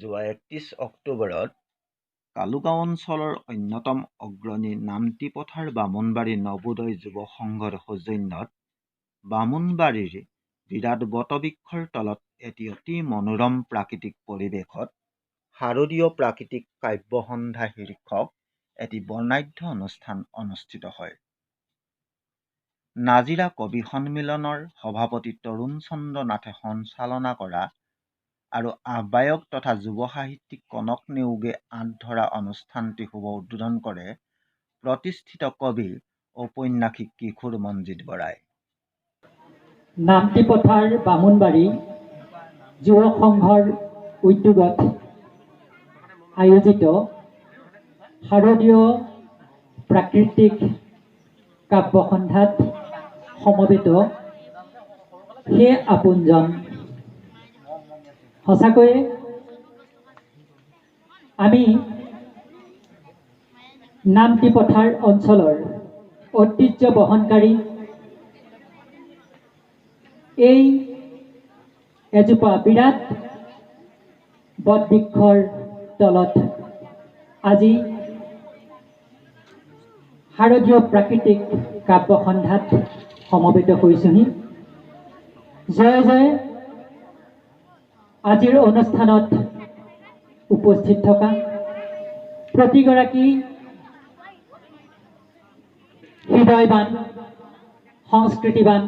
যোৱা ৩১ অক্টোবৰত কালুগাঁও অঞ্চলৰ অন্যতম অগ্ৰণী নামতিপথাৰ বামুণবাৰী নবোদয় যুৱ সংঘৰ সৌজন্যত বামুণবাৰীৰ বিৰাট বটবৃক্ষৰ তলত এটি অতি মনোৰম প্ৰাকৃতিক পৰিৱেশত শাৰদীয় প্ৰাকৃতিক কাব্যসন্ধ্যা শীৰ্ষক এটি বৰ্ণাঢ্য অনুষ্ঠান অনুষ্ঠিত হয়। নাজিৰা কবি সন্মিলনৰ সভাপতি তৰুণ চন্দ্ৰ নাথে সঞ্চালনা কৰা আৰু আহ্বায়ক তথা যুৱ সাহিত্যিক কনক নেওগে আঁত ধৰা অনুষ্ঠানটি শুভ উদ্বোধন কৰে প্ৰতিষ্ঠিত কবি ঔপন্যাসিক কিশোৰ মনজিৎ বৰাই। নামতিপথাৰ বামুণবাৰী যুৱ সংঘৰ উদ্যোগত আয়োজিত শাৰদীয় প্ৰাকৃতিক কাব্যসন্ধ্যাত সমবেত সেই আপোনজন। সঁচাকৈয়ে আমি নামতিপথাৰ অঞ্চলৰ ঐতিহ্য বহনকাৰী এই এজোপা বিৰাট বটবৃক্ষৰ তলত আজি শাৰদীয় প্ৰাকৃতিক কাব্যসন্ধ্যাত সমবেত হৈছোহি। জয় জয় আজিৰ অনুষ্ঠানত উপস্থিত থকা প্ৰতিগৰাকী হৃদয়বান সংস্কৃতিবান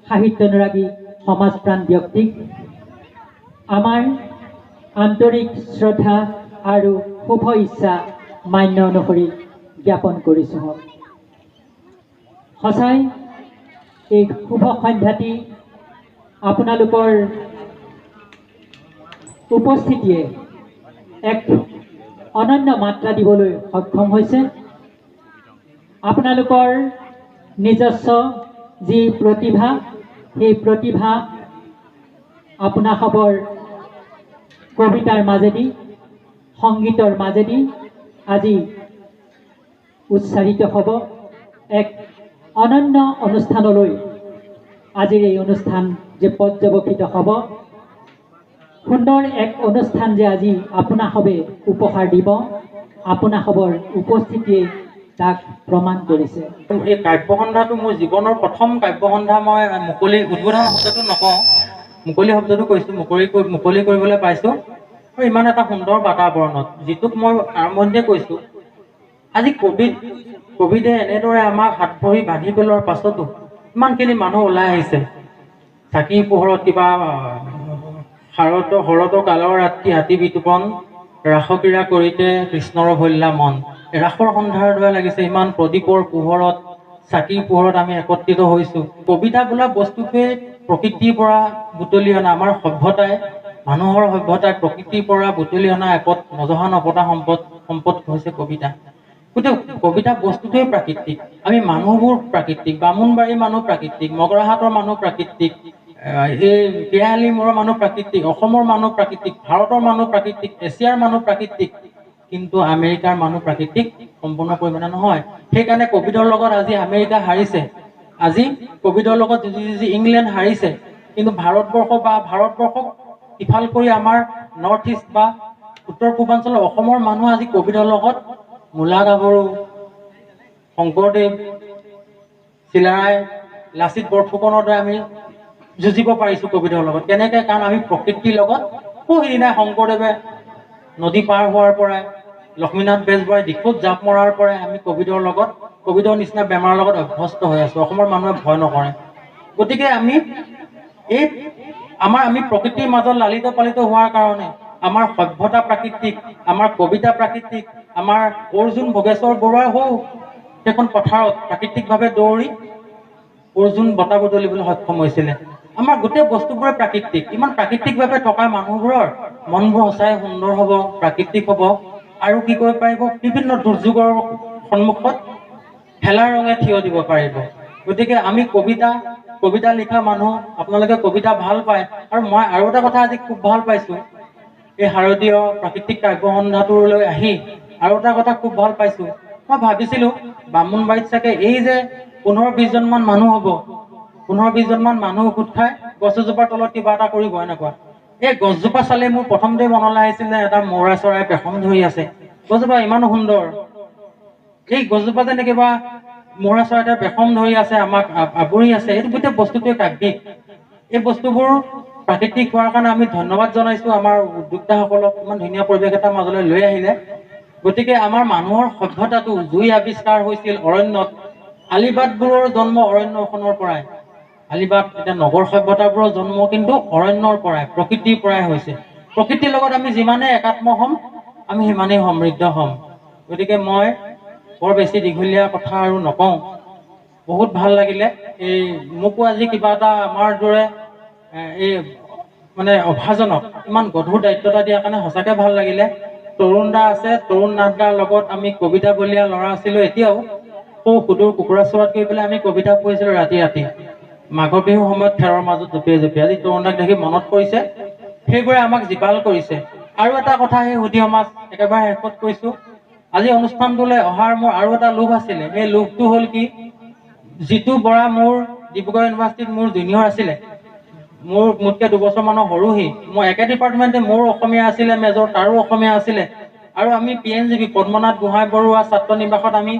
সাহিত্যানুৰাগী সমাজপ্ৰাণ ব্যক্তিক আমাৰ আন্তৰিক শ্ৰদ্ধা আৰু শুভ ইচ্ছা মান্য অনুসৰি জ্ঞাপন কৰিছোঁ। সঁচাই এই শুভ সন্ধ্যাটি আপোনালোকৰ উপস্থিতিয়ে এক অনন্য মাত্ৰা দিবলৈ সক্ষম হৈছে। আপোনালোকৰ নিজস্ব যি প্ৰতিভা, সেই প্ৰতিভা আপোনাসৱৰ কবিতাৰ মাজেদি সংগীতৰ মাজেদি আজি উচ্চাৰিত হ'ব। এক অনন্য অনুষ্ঠানলৈ আজিৰ এই অনুষ্ঠান যে পৰ্যবেক্ষিত হ'ব, সুন্দৰ এক অনুষ্ঠান যে আজি আপোনাসৱে উপহাৰ দিব, আপোনাসৱৰ উপস্থিতিয়ে তাক প্ৰমাণ কৰিছে। এই কাব্যসন্ধ্যাটো মোৰ জীৱনৰ প্ৰথম কাব্যসন্ধ্যা। মই মুকলি উদ্বোধন শব্দটো নকওঁ, মুকলি শব্দটো কৈছোঁ। মুকলি কৰিবলৈ পাইছোঁ আৰু ইমান এটা সুন্দৰ বাতাবৰণত, যিটোক মই আৰম্ভণিতে কৈছোঁ। আজি কভিডে এনেদৰে আমাক হাত ভৰি বান্ধি পেলোৱাৰ পাছতো ইমানখিনি মানুহ ওলাই আহিছে। চাকিৰ পোহৰত কিবা শৰতৰ কালৰ ৰাতি হাতী বিতোপন ৰাসক্ৰীড়া কৰিতে কৃষ্ণৰ ভল্যা মন। ৰাসৰ সন্ধ্যাৰ দৰে লাগিছে। ইমান প্ৰদীপৰ পোহৰত, চাকিৰ পোহৰত আমি একত্ৰিত হৈছোঁ। কবিতা বোলা বস্তুটোৱে প্ৰকৃতিৰ পৰা বুটলি অনা, আমাৰ সভ্যতাই, মানুহৰ সভ্যতাই প্ৰকৃতিৰ পৰা বুটলি অনা একত নজহা নপতা সম্পদ হৈছে কবিতা। গতিকে কবিতা বস্তুটোৱে প্ৰাকৃতিক। আমি মানুহবোৰ প্ৰাকৃতিক। বামুণবাৰীৰ মানুহ প্ৰাকৃতিক, মগৰাহাটৰ মানুহ প্ৰাকৃতিক, এই কেৰালিমূৰৰ মানুহ প্ৰাকৃতিক, অসমৰ মানুহ প্ৰাকৃতিক, ভাৰতৰ মানুহ প্ৰাকৃতিক, এছিয়াৰ মানুহ প্ৰাকৃতিক, কিন্তু আমেৰিকাৰ মানুহ প্ৰাকৃতিক সম্পূৰ্ণ পৰিমাণে নহয়। সেইকাৰণে কভিডৰ লগত আজি আমেৰিকা হাৰিছে, আজি কভিডৰ লগত যি ইংলেণ্ড হাৰিছে। কিন্তু ভাৰতবৰ্ষক ইফাল কৰি আমাৰ নৰ্থ ইষ্ট বা উত্তৰ পূৰ্বাঞ্চলৰ অসমৰ মানুহ আজি কভিডৰ লগত মূলা গাভৰু, শংকৰদেৱ, চিলাৰায়, লাচিত বৰফুকনৰ দৰে আমি যুঁজিব পাৰিছোঁ কভিডৰ লগত। কেনেকৈ? কাৰণ আমি প্ৰকৃতিৰ লগত সিদিনা শংকৰদেৱে নদী পাৰ হোৱাৰ পৰাই, লক্ষ্মীনাথ বেজবৰাই দিশত জাপ মৰাৰ পৰাই আমি কভিডৰ নিচিনা বেমাৰৰ লগত অভ্যস্ত হৈ আছোঁ। অসমৰ মানুহে ভয় নকৰে। গতিকে আমি প্ৰকৃতিৰ মাজত লালিত পালিত হোৱাৰ কাৰণে আমাৰ সভ্যতা প্ৰাকৃতিক, আমাৰ কবিতা প্ৰাকৃতিক। আমাৰ অৰ্জুন ভোগেশ্বৰ বৰুৱাই সেইখন পথাৰত প্ৰাকৃতিকভাৱে দৌৰি অৰ্জুন বঁটা বুটলিবলৈ সক্ষম হৈছিলে। আমাৰ গোটেই বস্তুবোৰে প্ৰাকৃতিক। ইমান প্ৰাকৃতিকভাৱে থকা মানুহবোৰৰ মনবোৰ সঁচাই সুন্দৰ হ'ব, প্ৰাকৃতিক হ'ব আৰু কি কৰিব পাৰিব, বিভিন্ন দুৰ্যোগৰ সন্মুখত খেলাৰ ৰঙে থিয় দিব পাৰিব। গতিকে আমি কবিতা লিখা মানুহ, আপোনালোকে কবিতা ভাল পায়। আৰু মই আৰু এটা কথা আজি খুব ভাল পাইছোঁ, এই শাৰদীয় প্ৰাকৃতিক কাব্যসন্ধ্যাটোলৈ আহি আৰু এটা কথা খুব ভাল পাইছোঁ। মই ভাবিছিলোঁ বামুণবাৰীত চাগে এই যে 15-20 জনমান মানুহ হ'ব, 15-20 জনমান মানুহ গোট খাই গছ এজোপাৰ তলত কিবা এটা কৰিব, এনেকুৱা সেই গছজোপা চালে মোৰ প্ৰথমতে মনলৈ আহিছিলে এটা মৌৰা চৰাই পেখম ধৰি আছে। গছজোপা ইমান সুন্দৰ, এই গছজোপা যেন কিবা মৌৰা চৰাই এটা পেখম ধৰি আছে, আমাক আৱৰি আছে। এইটো গোটেই বস্তুটোৱে কাব্যিক। এই বস্তুবোৰ প্ৰাকৃতিক হোৱাৰ কাৰণে আমি ধন্যবাদ জনাইছো আমাৰ উদ্যোক্তাসকলক, ইমান ধুনীয়া পৰিৱেশ এটাৰ মাজলৈ লৈ আহিলে। গতিকে আমাৰ মানুহৰ সভ্যতাটো জুই আৱিষ্কাৰ হৈছিল অৰণ্যত। আলিবাটবোৰৰ জন্ম অৰণ্যখনৰ পৰাই। আলিবাট এতিয়া নগৰ সভ্যতাবোৰৰ জন্ম কিন্তু অৰণ্যৰ পৰাই, প্ৰকৃতিৰ পৰাই হৈছে। প্ৰকৃতিৰ লগত আমি যিমানে একাত্ম হ'ম আমি সিমানেই সমৃদ্ধ হ'ম। গতিকে মই বৰ বেছি দীঘলীয়া কথা আৰু নকওঁ। বহুত ভাল লাগিলে। এই মোকো আজি কিবা এটা আমাৰ দৰে এই মানে অভাজনক ইমান গধুৰ দায়িত্ব এটা দিয়াৰ কাৰণে সঁচাকৈ ভাল লাগিলে। তৰুণ দা আছে, তৰুণ নাথ দাৰ লগত আমি কবিতা বলীয়া ল'ৰা আছিলোঁ। এতিয়াও সুদূৰ কুকুৰা চোৱাত গৈ পেলাই আমি কবিতা পঢ়িছিলোঁ ৰাতি ৰাতি, মাঘৰ বিহুৰ সময়ত খেৰৰ মাজত জঁপিয়াই জঁপিয়াই। আজি তৰুণ দাক দেখি মনত পৰিছে, সেইবোৰে আমাক জীপাল কৰিছে। আৰু এটা কথা সেই সুধি সমাজ একেবাৰে শেষত কৈছোঁ, আজি অনুষ্ঠানটোলৈ অহাৰ মোৰ আৰু এটা লোভ আছিলে। সেই লোভটো হ'ল কি, জিতু বৰা মোৰ ডিব্ৰুগড় ইউনিভাৰ্চিটিত মোৰ জুনিয়ৰ আছিলে, মোতকৈ 2 বছৰমানৰ সৰুহি। মই একে ডিপাৰ্টমেণ্টে, মোৰ অসমীয়া আছিলে মেজৰ, তাৰো অসমীয়া আছিলে। আৰু আমি PNGB পদ্মনাথ গোহাঁই বৰুৱা ছাত্ৰ নিবাসত আমি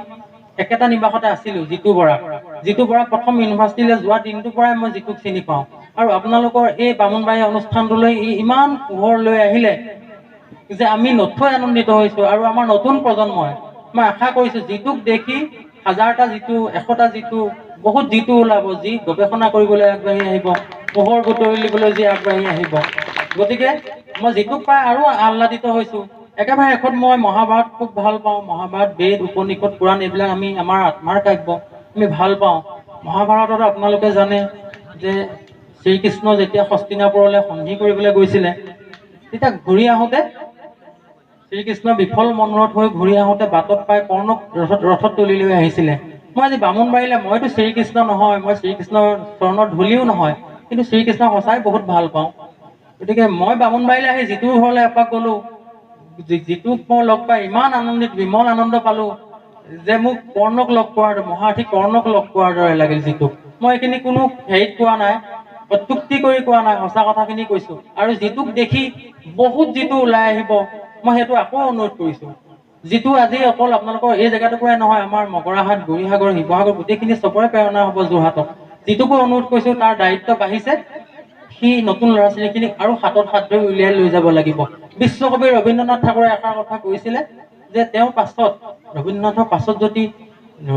একেটা নিবাসতে আছিলোঁ। জিতু বৰা প্ৰথম ইউনিভাৰ্চিটিলৈ যোৱা দিনটোৰ পৰাই মই জিতুক চিনি পাওঁ। আৰু আপোনালোকৰ এই বামুণবাৰী অনুষ্ঠানটোলৈ ইমান পোহৰ লৈ আহিলে যে আমি নথৈ আনন্দিত হৈছোঁ। আৰু আমাৰ নতুন প্ৰজন্মই, মই আশা কৰিছোঁ জিতুক দেখি 1000টা জিতু, 100টা জিতু, বহুত জিতু ওলাব, যি গৱেষণা কৰিবলৈ আগবাঢ়ি আহিব, পোহৰ বুটলিবলৈ যি আগবাঢ়ি আহিব। গতিকে মই জিতুক পাই আৰু আহ্লাদিত হৈছোঁ। একেবাৰে শেষত মই মহাভাৰত খুব ভাল পাওঁ। মহাভাৰত, বেদ, উপনিষদ, পুৰাণ এইবিলাক আমাৰ আত্মাৰ কাব্য, আমি ভাল পাওঁ। মহাভাৰতত আপোনালোকে জানে যে শ্ৰীকৃষ্ণ যেতিয়া হস্তিনাপুৰলৈ সন্ধি কৰিবলৈ গৈছিলে, তেতিয়া ঘূৰি আহোঁতে শ্ৰীকৃষ্ণ বিফল মনোৰথ হৈ ঘূৰি আহোঁতে বাটত পাই কৰ্ণক ৰথত তুলি লৈ আহিছিলে। মই আজি বামুণবাৰীলৈ, মইতো শ্ৰীকৃষ্ণ নহয়, মই শ্ৰীকৃষ্ণৰ চৰণৰ ধূলিও নহয়, কিন্তু শ্ৰীকৃষ্ণক সঁচাই বহুত ভাল পাওঁ। গতিকে মই বামুণবাৰীলৈ আহি জিতুৰ ঘৰলৈ এপাক গ'লোঁ। জিতুক মই লগ পাই ইমান আনন্দিত, বিমল আনন্দ পালোঁ যে মোক কৰ্ণক লগ পোৱাৰ, মহাৰথী কৰ্ণক লগ পোৱাৰ দৰে লাগিল জিতুক। মই এইখিনি কোনো হেৰিত কোৱা নাই, অত্যুক্তি কৰি কোৱা নাই, সঁচা কথাখিনি কৈছোঁ। আৰু জিতুক দেখি বহুত জিতু ওলাই আহিব, মই সেইটো আকৌ অনুৰোধ কৰিছোঁ। জিতু আজি অকল আপোনালোকৰ এই জেগাটুকুৰাই নহয়, আমাৰ মগৰাহাট, গৌৰীসাগৰ, শিৱসাগৰ গোটেইখিনি চবৰে প্ৰেৰণা হ'ব যোৰহাটত। জিতুকো অনুৰোধ কৰিছোঁ, তাৰ দায়িত্ব বাঢ়িছে, সি নতুন ল'ৰা ছোৱালীখিনিক আৰু হাতত হাত ধৰি উলিয়াই লৈ যাব লাগিব। বিশ্বকবি ৰবীন্দ্ৰনাথ ঠাকুৰে এষাৰ কথা কৈছিলে যে তেওঁৰ পাছত, ৰবীন্দ্ৰনাথৰ পাছত যদি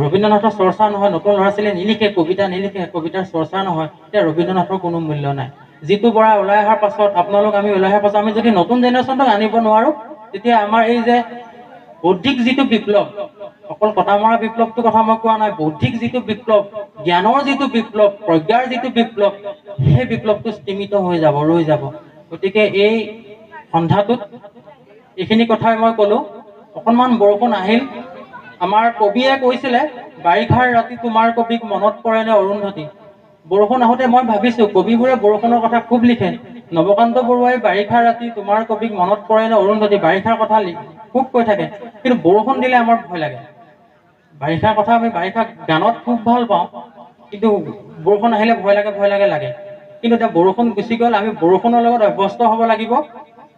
ৰবীন্দ্ৰনাথৰ চৰ্চা নহয়, নতুন ল'ৰা ছোৱালীয়ে নিলিখে, কবিতা নিলিখে, কবিতাৰ চৰ্চা নহয়, তেতিয়া ৰবীন্দ্ৰনাথৰ কোনো মূল্য নাই। জিতু বৰা ওলাই অহাৰ পাছত, আপোনালোক আমি ওলাই অহাৰ পাছত আমি যদি নতুন জেনেৰেশ্যনটোক আনিব নোৱাৰোঁ, তেতিয়া আমাৰ এই যে বৌদ্ধিক যিটো বিপ্লৱ, অকল কটা মৰা বিপ্লৱটোৰ কথা মই কোৱা নাই, বৌদ্ধিক যিটো বিপ্লৱ, জ্ঞানৰ যিটো বিপ্লৱ, প্ৰজ্ঞাৰ যিটো বিপ্লৱ, সেই বিপ্লৱটো স্তিমিত হৈ যাব, ৰৈ যাব। গতিকে এই সন্ধ্যাটোত এইখিনি কথাই মই ক'লোঁ। অকণমান বৰষুণ আহিল। আমাৰ কবিয়ে কৈছিলে, বাৰিষাৰ ৰাতি তোমাৰ কবিক মনত পৰেনে অৰুন্ধতী। বৰষুণ আহোঁতে মই ভাবিছোঁ, কবিবোৰে বৰষুণৰ কথা খুব লিখে। নৱকান্ত বৰুৱাই বাৰিষাৰ ৰাতি তোমাৰ কবিক মনত পৰেনে অৰুন্ধতী, বাৰিষাৰ কথা খুব কৈ থাকে, কিন্তু বৰষুণ দিলে আমাৰ ভয় লাগে। বাৰিষাৰ কথা আমি বাৰিষা গানত খুব ভাল পাওঁ, কিন্তু বৰষুণ আহিলে ভয় লাগে। কিন্তু এতিয়া বৰষুণ গুচি গ'ল, আমি বৰষুণৰ লগত অভ্যস্ত হ'ব লাগিব।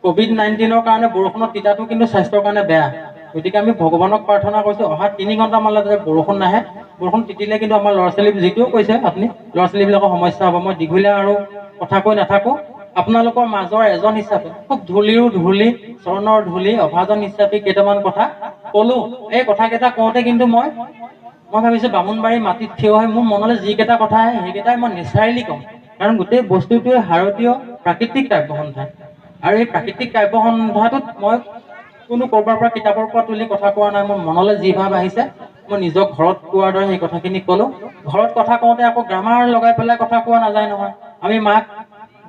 COVID-19ৰ কাৰণে বৰষুণৰ তিতাটো কিন্তু স্বাস্থ্যৰ কাৰণে বেয়া। গতিকে আমি ভগৱানক প্ৰাৰ্থনা কৰিছোঁ, অহা 3 ঘণ্টামানলৈ যাতে বৰষুণ নাহে। বৰষুণ তিতিলে কিন্তু আমাৰ ল'ৰা ছোৱালী, যিটোও কৈছে আপুনি, ল'ৰা ছোৱালীবিলাকৰ সমস্যা হ'ব। মই দীঘলীয়া আৰু কথা কৈ নাথাকোঁ। আপোনালোকৰ মাজৰ এজন হিচাপে, খুব ধূলিৰো ধূলি, চৰণৰ ধূলি, অভাজন হিচাপে কেইটামান কথা ক'লোঁ। এই কথাকেইটা কওঁতে কিন্তু মই ভাবিছোঁ বামুণবাৰীৰ মাটিত থিয় হৈ মোৰ মনলৈ যিকেইটা কথা আহে সেইকেইটাই মই নেচাৰেলি ক'ম। কাৰণ গোটেই বস্তুটোৱে ভাৰতীয় প্ৰাকৃতিক কাব্যসন্থা। আৰু এই প্ৰাকৃতিক কাব্যসন্থাটোত মই কোনো ক'ৰবাৰ পৰা কিতাপৰ পৰা তুলি কথা কোৱা নাই। মোৰ মনলৈ যি ভাৱ আহিছে মই নিজক ঘৰত কোৱাৰ দৰে সেই কথাখিনি ক'লোঁ। ঘৰত কথা কওঁতে আকৌ গ্ৰামাৰ লগাই পেলাই কথা কোৱা নাযায় নহয়। আমি মাক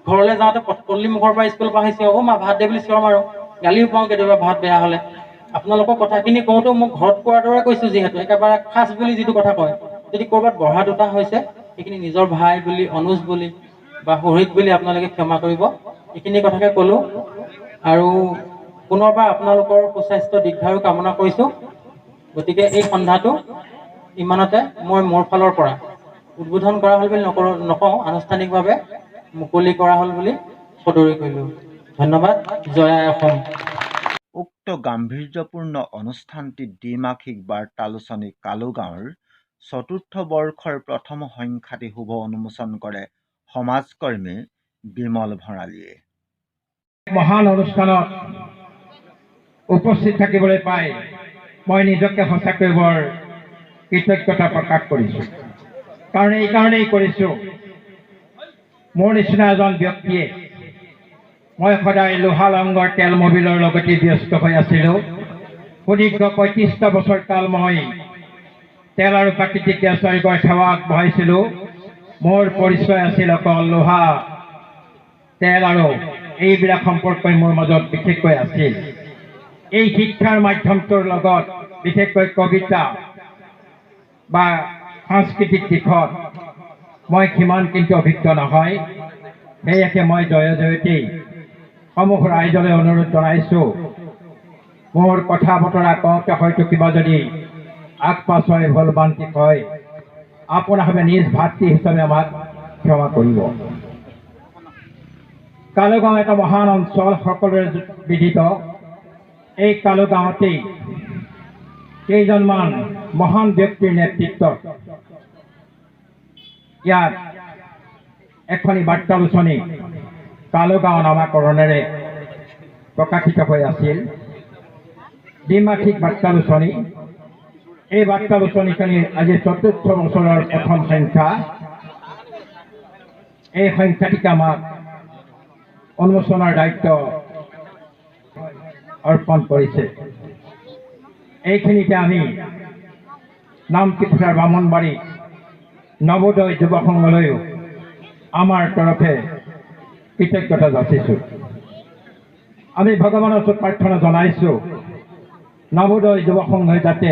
ঘৰলৈ যাওঁতে পল্লী মুখৰ পৰা স্কুল পৰা আহিছে, অ' মা ভাত দে বুলি চিঞৰ মাৰোঁ, গালিও পাওঁ কেতিয়াবা ভাত বেয়া হ'লে। আপোনালোকৰ কথাখিনি কওঁতেও মোক ঘৰত কোৱাৰ দৰে কৈছোঁ, যিহেতু একেবাৰে খাচ বুলি যিটো কথা কয়, যদি ক'ৰবাত বঢ়া দুটা হৈছে সেইখিনি নিজৰ ভাই বুলি, অনুজ বুলি বা শহীদ বুলি আপোনালোকে ক্ষমা কৰিব। এইখিনি কথাকে ক'লোঁ। আৰু পুনৰবাৰ আপোনালোকৰ সুস্বাস্থ্য দীৰ্ঘায়ু কামনা কৰিছোঁ। গতিকে এই সন্ধ্যাটো ইমানতে মই মোৰ ফালৰ পৰা উদ্বোধন কৰা হ'ল বুলি নকওঁ, আনুষ্ঠানিকভাৱে মুকলি কৰা হ'ল বুলি সদৰি কৰিলোঁ। ধন্যবাদ। জয় আই অসম। উক্ত গাম্ভীৰ্যপূৰ্ণ অনুষ্ঠানটি দ্বিমাসিক বাৰ্তালোচনী কালুগাঁৱৰ ৪ৰ্থ বৰ্ষৰ প্ৰথম সংখ্যাটি শুভ উন্মোচন কৰে সমাজকৰ্মী বিমল ভঁৰালীয়ে। মহান অনুষ্ঠানত উপস্থিত থাকিবলৈ পাই মই নিজকে সঁচাকৈ বৰ কৃতজ্ঞতা প্ৰকাশ কৰিছোঁ। কাৰণ এই কাৰণেই কৰিছোঁ, মোৰ নিচিনা এজন ব্যক্তিয়ে মই সদায় লোহা লংগৰ তেল মবিলৰ লগতে ব্যস্ত হৈ আছিলোঁ। সুদীৰ্ঘ ৩৫টা বছৰ কাল মই তেল আৰু প্ৰাকৃতিক গেছ আয়োগৰ সেৱা আগবঢ়াইছিলোঁ। মোৰ পৰিচয় আছিল অকল লোহা, তেল আৰু এইবিলাক সম্পৰ্কই মোৰ মাজত বিশেষকৈ আছিল। এই শিক্ষাৰ মাধ্যমটোৰ লগত বিশেষকৈ কবিতা বা সাংস্কৃতিক দিশত মই সিমান কিন্তু অভিজ্ঞ নহয়। সেয়েহে মই জয়তেই সমূহ ৰাইজলৈ অনুৰোধ জনাইছোঁ, মোৰ কথা বতৰা কওঁতে হয়তো কিবা যদি আগপাছ হয়, ভুল ভ্ৰান্তি হয়, আপোনালোকে নিজ ভাতৃ হিচাপে আমাক ক্ষমা কৰিব। কালুগাঁও এটা মহান অঞ্চল, সকলোৰে বিদিত। এই কালুগাঁৱতেই কেইজনমান মহান ব্যক্তিৰ নেতৃত্বত ইয়াত এখনি বাৰ্তালোচনী কালুগাঁও নামাকৰণেৰে প্ৰকাশিত হৈ আছিল। দ্বিমাসিক বাৰ্তালোচনী। এই বাৰ্তালোচনীখনিৰ আজি ৪ৰ্থ বছৰৰ প্ৰথম সংখ্যা। এই সংখ্যাটিকে আমাক উন্মোচনৰ দায়িত্ব অৰ্পণ কৰিছে। এইখিনিতে আমি নামটিপথাৰ বামুণবাৰী নৱোদয় যুৱ সংঘলৈও আমাৰ তৰফে কৃতজ্ঞতা যাচিছোঁ। আমি ভগৱানৰ ওচৰত প্ৰাৰ্থনা জনাইছোঁ, নৱোদয় যুৱ সংঘই যাতে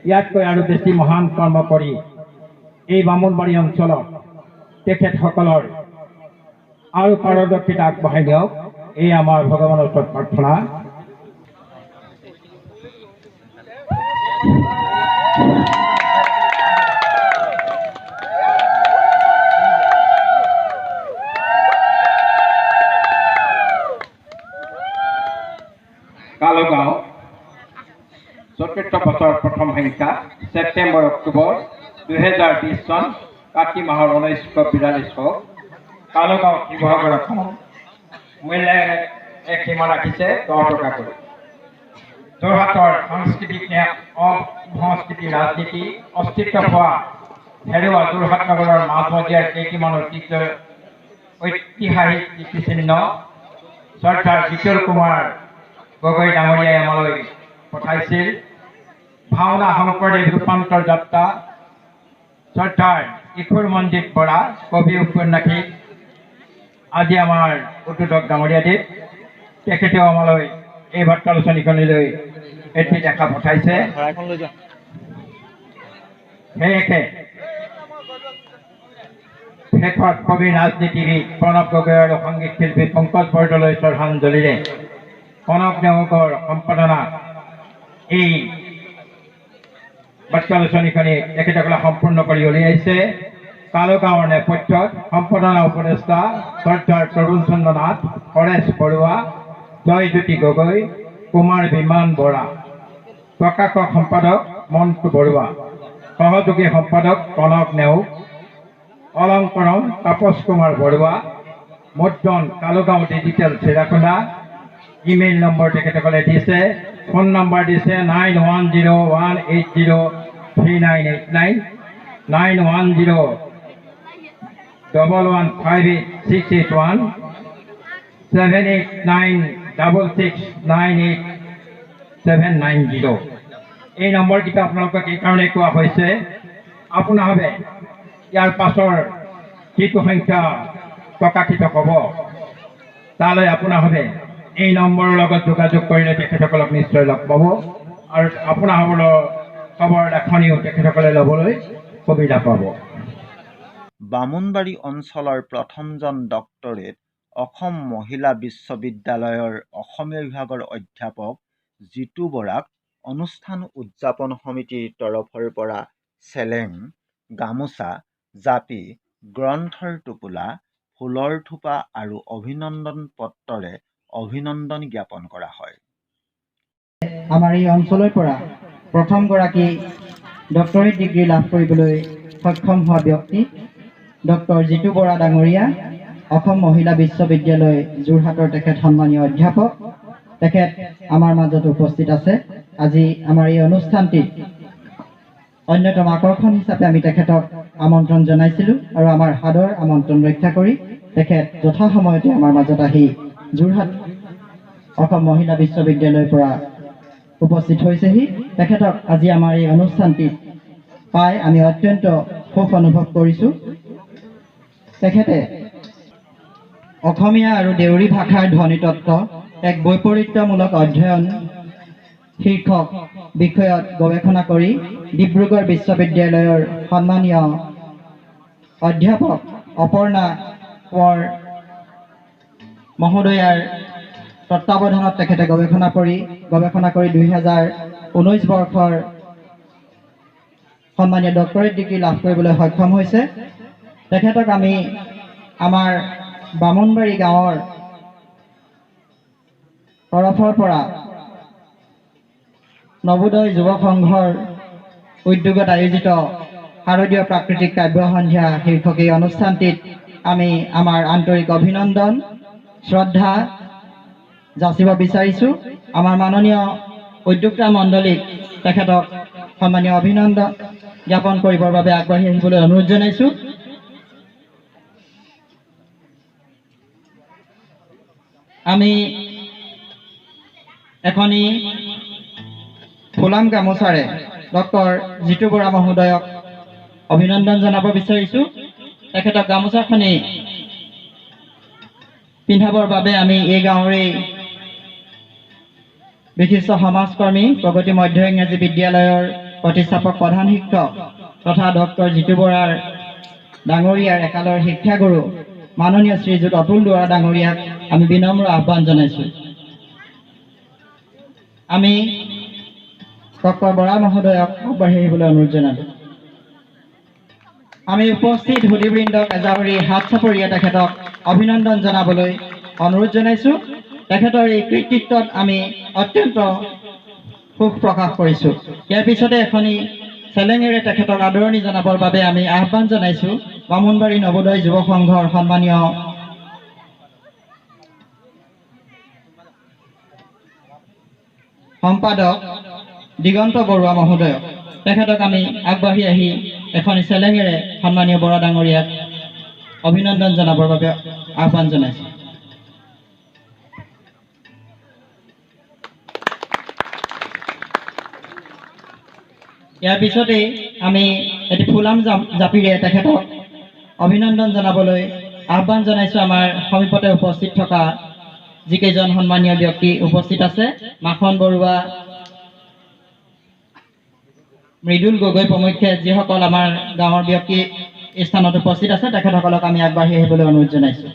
ইয়াতকৈ আৰু বেছি মহান কৰ্ম কৰি এই বামুণবাৰী অঞ্চলত তেখেতসকলৰ আৰু পাৰদৰ্শিতা আগবঢ়াই দিয়ক। এই আমাৰ ভগৱানৰ ওচৰত প্ৰাৰ্থনা। কালুগাঁও ৪ৰ্থ বছৰ প্ৰথম সংখ্যা, ছেপ্টেম্বৰ-অক্টোবৰ ২০২০ চন, কাতি মাহৰ ১৯৪২। কালুগাঁও শিৱসাগৰ অসম। মূল্য এক সীমা ৰাখিছে ১০ টকাকৈ। যোৰহাটৰ সাংস্কৃতিক সংস্কৃতি, ৰাজনীতি, অস্তিত্ব পোৱা হেৰুৱা যোৰহাট নগৰৰ মাজমজিয়াৰ কেইটিমান ঐতিহাসিক কীৰ্তিচিহ্ন শ্ৰদ্ধাৰ কিশোৰ কুমাৰ গগৈ ডাঙৰীয়াই আমালৈ পঠাইছিল। ভাওনা শংকৰদেৱ ৰূপান্তৰ যাত্ৰা শ্ৰদ্ধাৰ কিশোৰ মঞ্জিত বৰা, কবি উপন্যাসিক আজি আমাৰ উদ্বোধক ডাঙৰীয়াদেৱ, তেখেতেও আমালৈ এই বাৰ্তালোচনীখনিলৈ এটি দেখা পঠাইছে। সেয়েহে শেষত কবি, ৰাজনীতিবিদ প্ৰণৱ গগৈ আৰু সংগীত শিল্পী পংকজ বৰদলৈ শ্ৰদ্ধাঞ্জলিৰে কনক নেওগৰ সম্পাদনা এই বাৰ্তালোচনীখনি তেখেতসকলে সম্পূৰ্ণ কৰি উলিয়াইছে। কালুগাঁৱৰ নেপথ্যত সম্পাদনা উপদেষ্টা শ্ৰদ্ধাৰ তৰুণ চন্দ্ৰ নাথ, পৰেশ বৰুৱা, জয়জ্যোতি গগৈ, কুমাৰ বিমান বৰা, প্ৰকাশক সম্পাদক মণ্টু বৰুৱা, সহযোগী সম্পাদক কনক নেওগ, অলংকৰণ তাপস কুমাৰ বৰুৱা, মুদ্ৰণ Kalugaon digital Chirakhona. Email number তেখেতসকলে দিছে, ফোন নম্বৰ দিছে 9101803989, 9101158681, 7896698790। এই নম্বৰকেইটা আপোনালোকক এইকাৰণে কোৱা হৈছে, আপোনালোকে ইয়াৰ পাছৰ যিটো সংখ্যা প্ৰকাশিত হ'ব তালৈ আপোনালোকে এই নম্বৰৰ লগত যোগাযোগ কৰিলে তেখেতসকলক নিশ্চয় লগ পাব আৰু আপোনালোকৰ খবৰ এখনিও তেখেতসকলে ল'বলৈ সুবিধা পাব। বামুণবাৰী অঞ্চলৰ প্ৰথমজন ডক্টৰেট অসম মহিলা বিশ্ববিদ্যালয়ৰ অসমীয়া বিভাগৰ অধ্যাপক জিতু বৰাক অনুষ্ঠান উদযাপন সমিতিৰ তৰফৰ পৰা চেলেং, গামোচা, জাপি, গ্ৰন্থৰ টোপোলা, ফুলৰ থোপা আৰু অভিনন্দন পত্ৰৰে অভিনন্দন জ্ঞাপন কৰা হয়। আমাৰ এই অঞ্চলৰ পৰা প্ৰথমগৰাকী ডক্টৰেট ডিগ্ৰী লাভ কৰিবলৈ সক্ষম হোৱা ব্যক্তি ডক্টৰ জিতু বৰা ডাঙৰীয়া, অসম মহিলা বিশ্ববিদ্যালয় যোৰহাটৰ তেখেত সন্মানীয় অধ্যাপক। তেখেত আমাৰ মাজত উপস্থিত আছে। আজি আমাৰ এই অনুষ্ঠানটিত অন্যতম আকৰ্ষণ হিচাপে আমি তেখেতক আমন্ত্ৰণ জনাইছিলোঁ আৰু আমাৰ সাদৰ আমন্ত্ৰণ ৰক্ষা কৰি তেখেত যথাসময়তে আমাৰ মাজত আহি যোৰহাট অসম মহিলা বিশ্ববিদ্যালয়ৰ পৰা উপস্থিত হৈছেহি। তেখেতক আজি আমাৰ এই অনুষ্ঠানটিত পাই আমি অত্যন্ত সুখ অনুভৱ কৰিছোঁ। তেখেতে অসমীয়া আৰু দেউৰী ভাষাৰ ধ্বনিতত্ত্ব এক বৈপৰীত্যমূলক অধ্যয়ন শীৰ্ষক বিষয়ত গৱেষণা কৰি ডিব্ৰুগড় বিশ্ববিদ্যালয়ৰ সন্মানীয় অধ্যাপক অপৰ্ণা কোঁৱৰ মহোদয়াৰ তত্ত্বাৱধানত তেখেতে গৱেষণা কৰি 2019 বৰ্ষৰ সন্মানীয় ডক্টৰেট ডিগ্ৰী লাভ কৰিবলৈ সক্ষম হৈছে। তেখেতক আমি আমাৰ বামুণবাৰী গাঁৱৰ তৰফৰ পৰা নবোদয় যুৱ সংঘৰ উদ্যোগত আয়োজিত শাৰদীয় প্ৰাকৃতিক কাব্য সন্ধ্যা শীৰ্ষক এই অনুষ্ঠানটিত আমি আমাৰ আন্তৰিক অভিনন্দন শ্ৰদ্ধা যাচিব বিচাৰিছোঁ। আমাৰ মাননীয় উদ্যোক্তা মণ্ডলীক তেখেতক সন্মানীয় অভিনন্দন জ্ঞাপন কৰিবৰ বাবে আগবাঢ়ি আহিবলৈ অনুৰোধ জনাইছোঁ। আমি এখনি ফুলাম গামোচাৰে ডক্টৰ জিতু বৰা মহোদয়ক অভিনন্দন জনাব বিচাৰিছোঁ। তেখেতক গামোচাখনি পিন্ধাবৰ বাবে আমি এই গাঁৱৰে বিশিষ্ট সমাজকৰ্মী প্ৰগতি মধ্য ইংৰাজী বিদ্যালয়ৰ প্ৰতিষ্ঠাপক প্ৰধান শিক্ষক তথা ডক্টৰ জিতু বৰাৰ ডাঙৰীয়াৰ একালৰ শিক্ষাগুৰু মাননীয় শ্ৰীযুত অতুল দুৱৰা ডাঙৰীয়াক আমি বিনম্ৰ আহ্বান জনাইছোঁ। আমি ডক্টৰ বৰা মহোদয়ক আগবাঢ়ি আহিবলৈ অনুৰোধ জনালোঁ। আমি উপস্থিত সুধীবৃন্দক এজাবৰি হাত চাপৰিয়ে তেখেতক অভিনন্দন জনাবলৈ অনুৰোধ জনাইছোঁ। তেখেতৰ এই কৃতিত্বত আমি অত্যন্ত সুখ প্ৰকাশ কৰিছোঁ। ইয়াৰ পিছতে এখনি চেলেঙেৰে তেখেতক আদৰণি জনাবৰ বাবে আমি আহ্বান জনাইছোঁ বামুণবাৰী নবোদয় যুৱ সংঘৰ সন্মানীয় সম্পাদক দিগন্ত বৰুৱা মহোদয়ক। তেখেতক আমি আগবাঢ়ি আহি এখনি চেলেঙেৰে সন্মানীয় বৰা ডাঙৰীয়াক অভিনন্দন জনাবৰ বাবে আহ্বান জনাইছোঁ। ইয়াৰ পিছতেই আমি এটি ফুলাম জাপিৰে তেখেতক অভিনন্দন জনাবলৈ আহ্বান জনাইছোঁ। আমাৰ সমীপতে উপস্থিত থকা যিকেইজন সন্মানীয় ব্যক্তি উপস্থিত আছে, মাখন বৰুৱা, মৃদুল গগৈ প্ৰমুখ্যে যিসকল আমাৰ গাঁৱৰ ব্যক্তি স্থানত উপস্থিত আছে, তেখেতসকলক আমি আগবাঢ়ি আহিবলৈ অনুৰোধ জনাইছোঁ।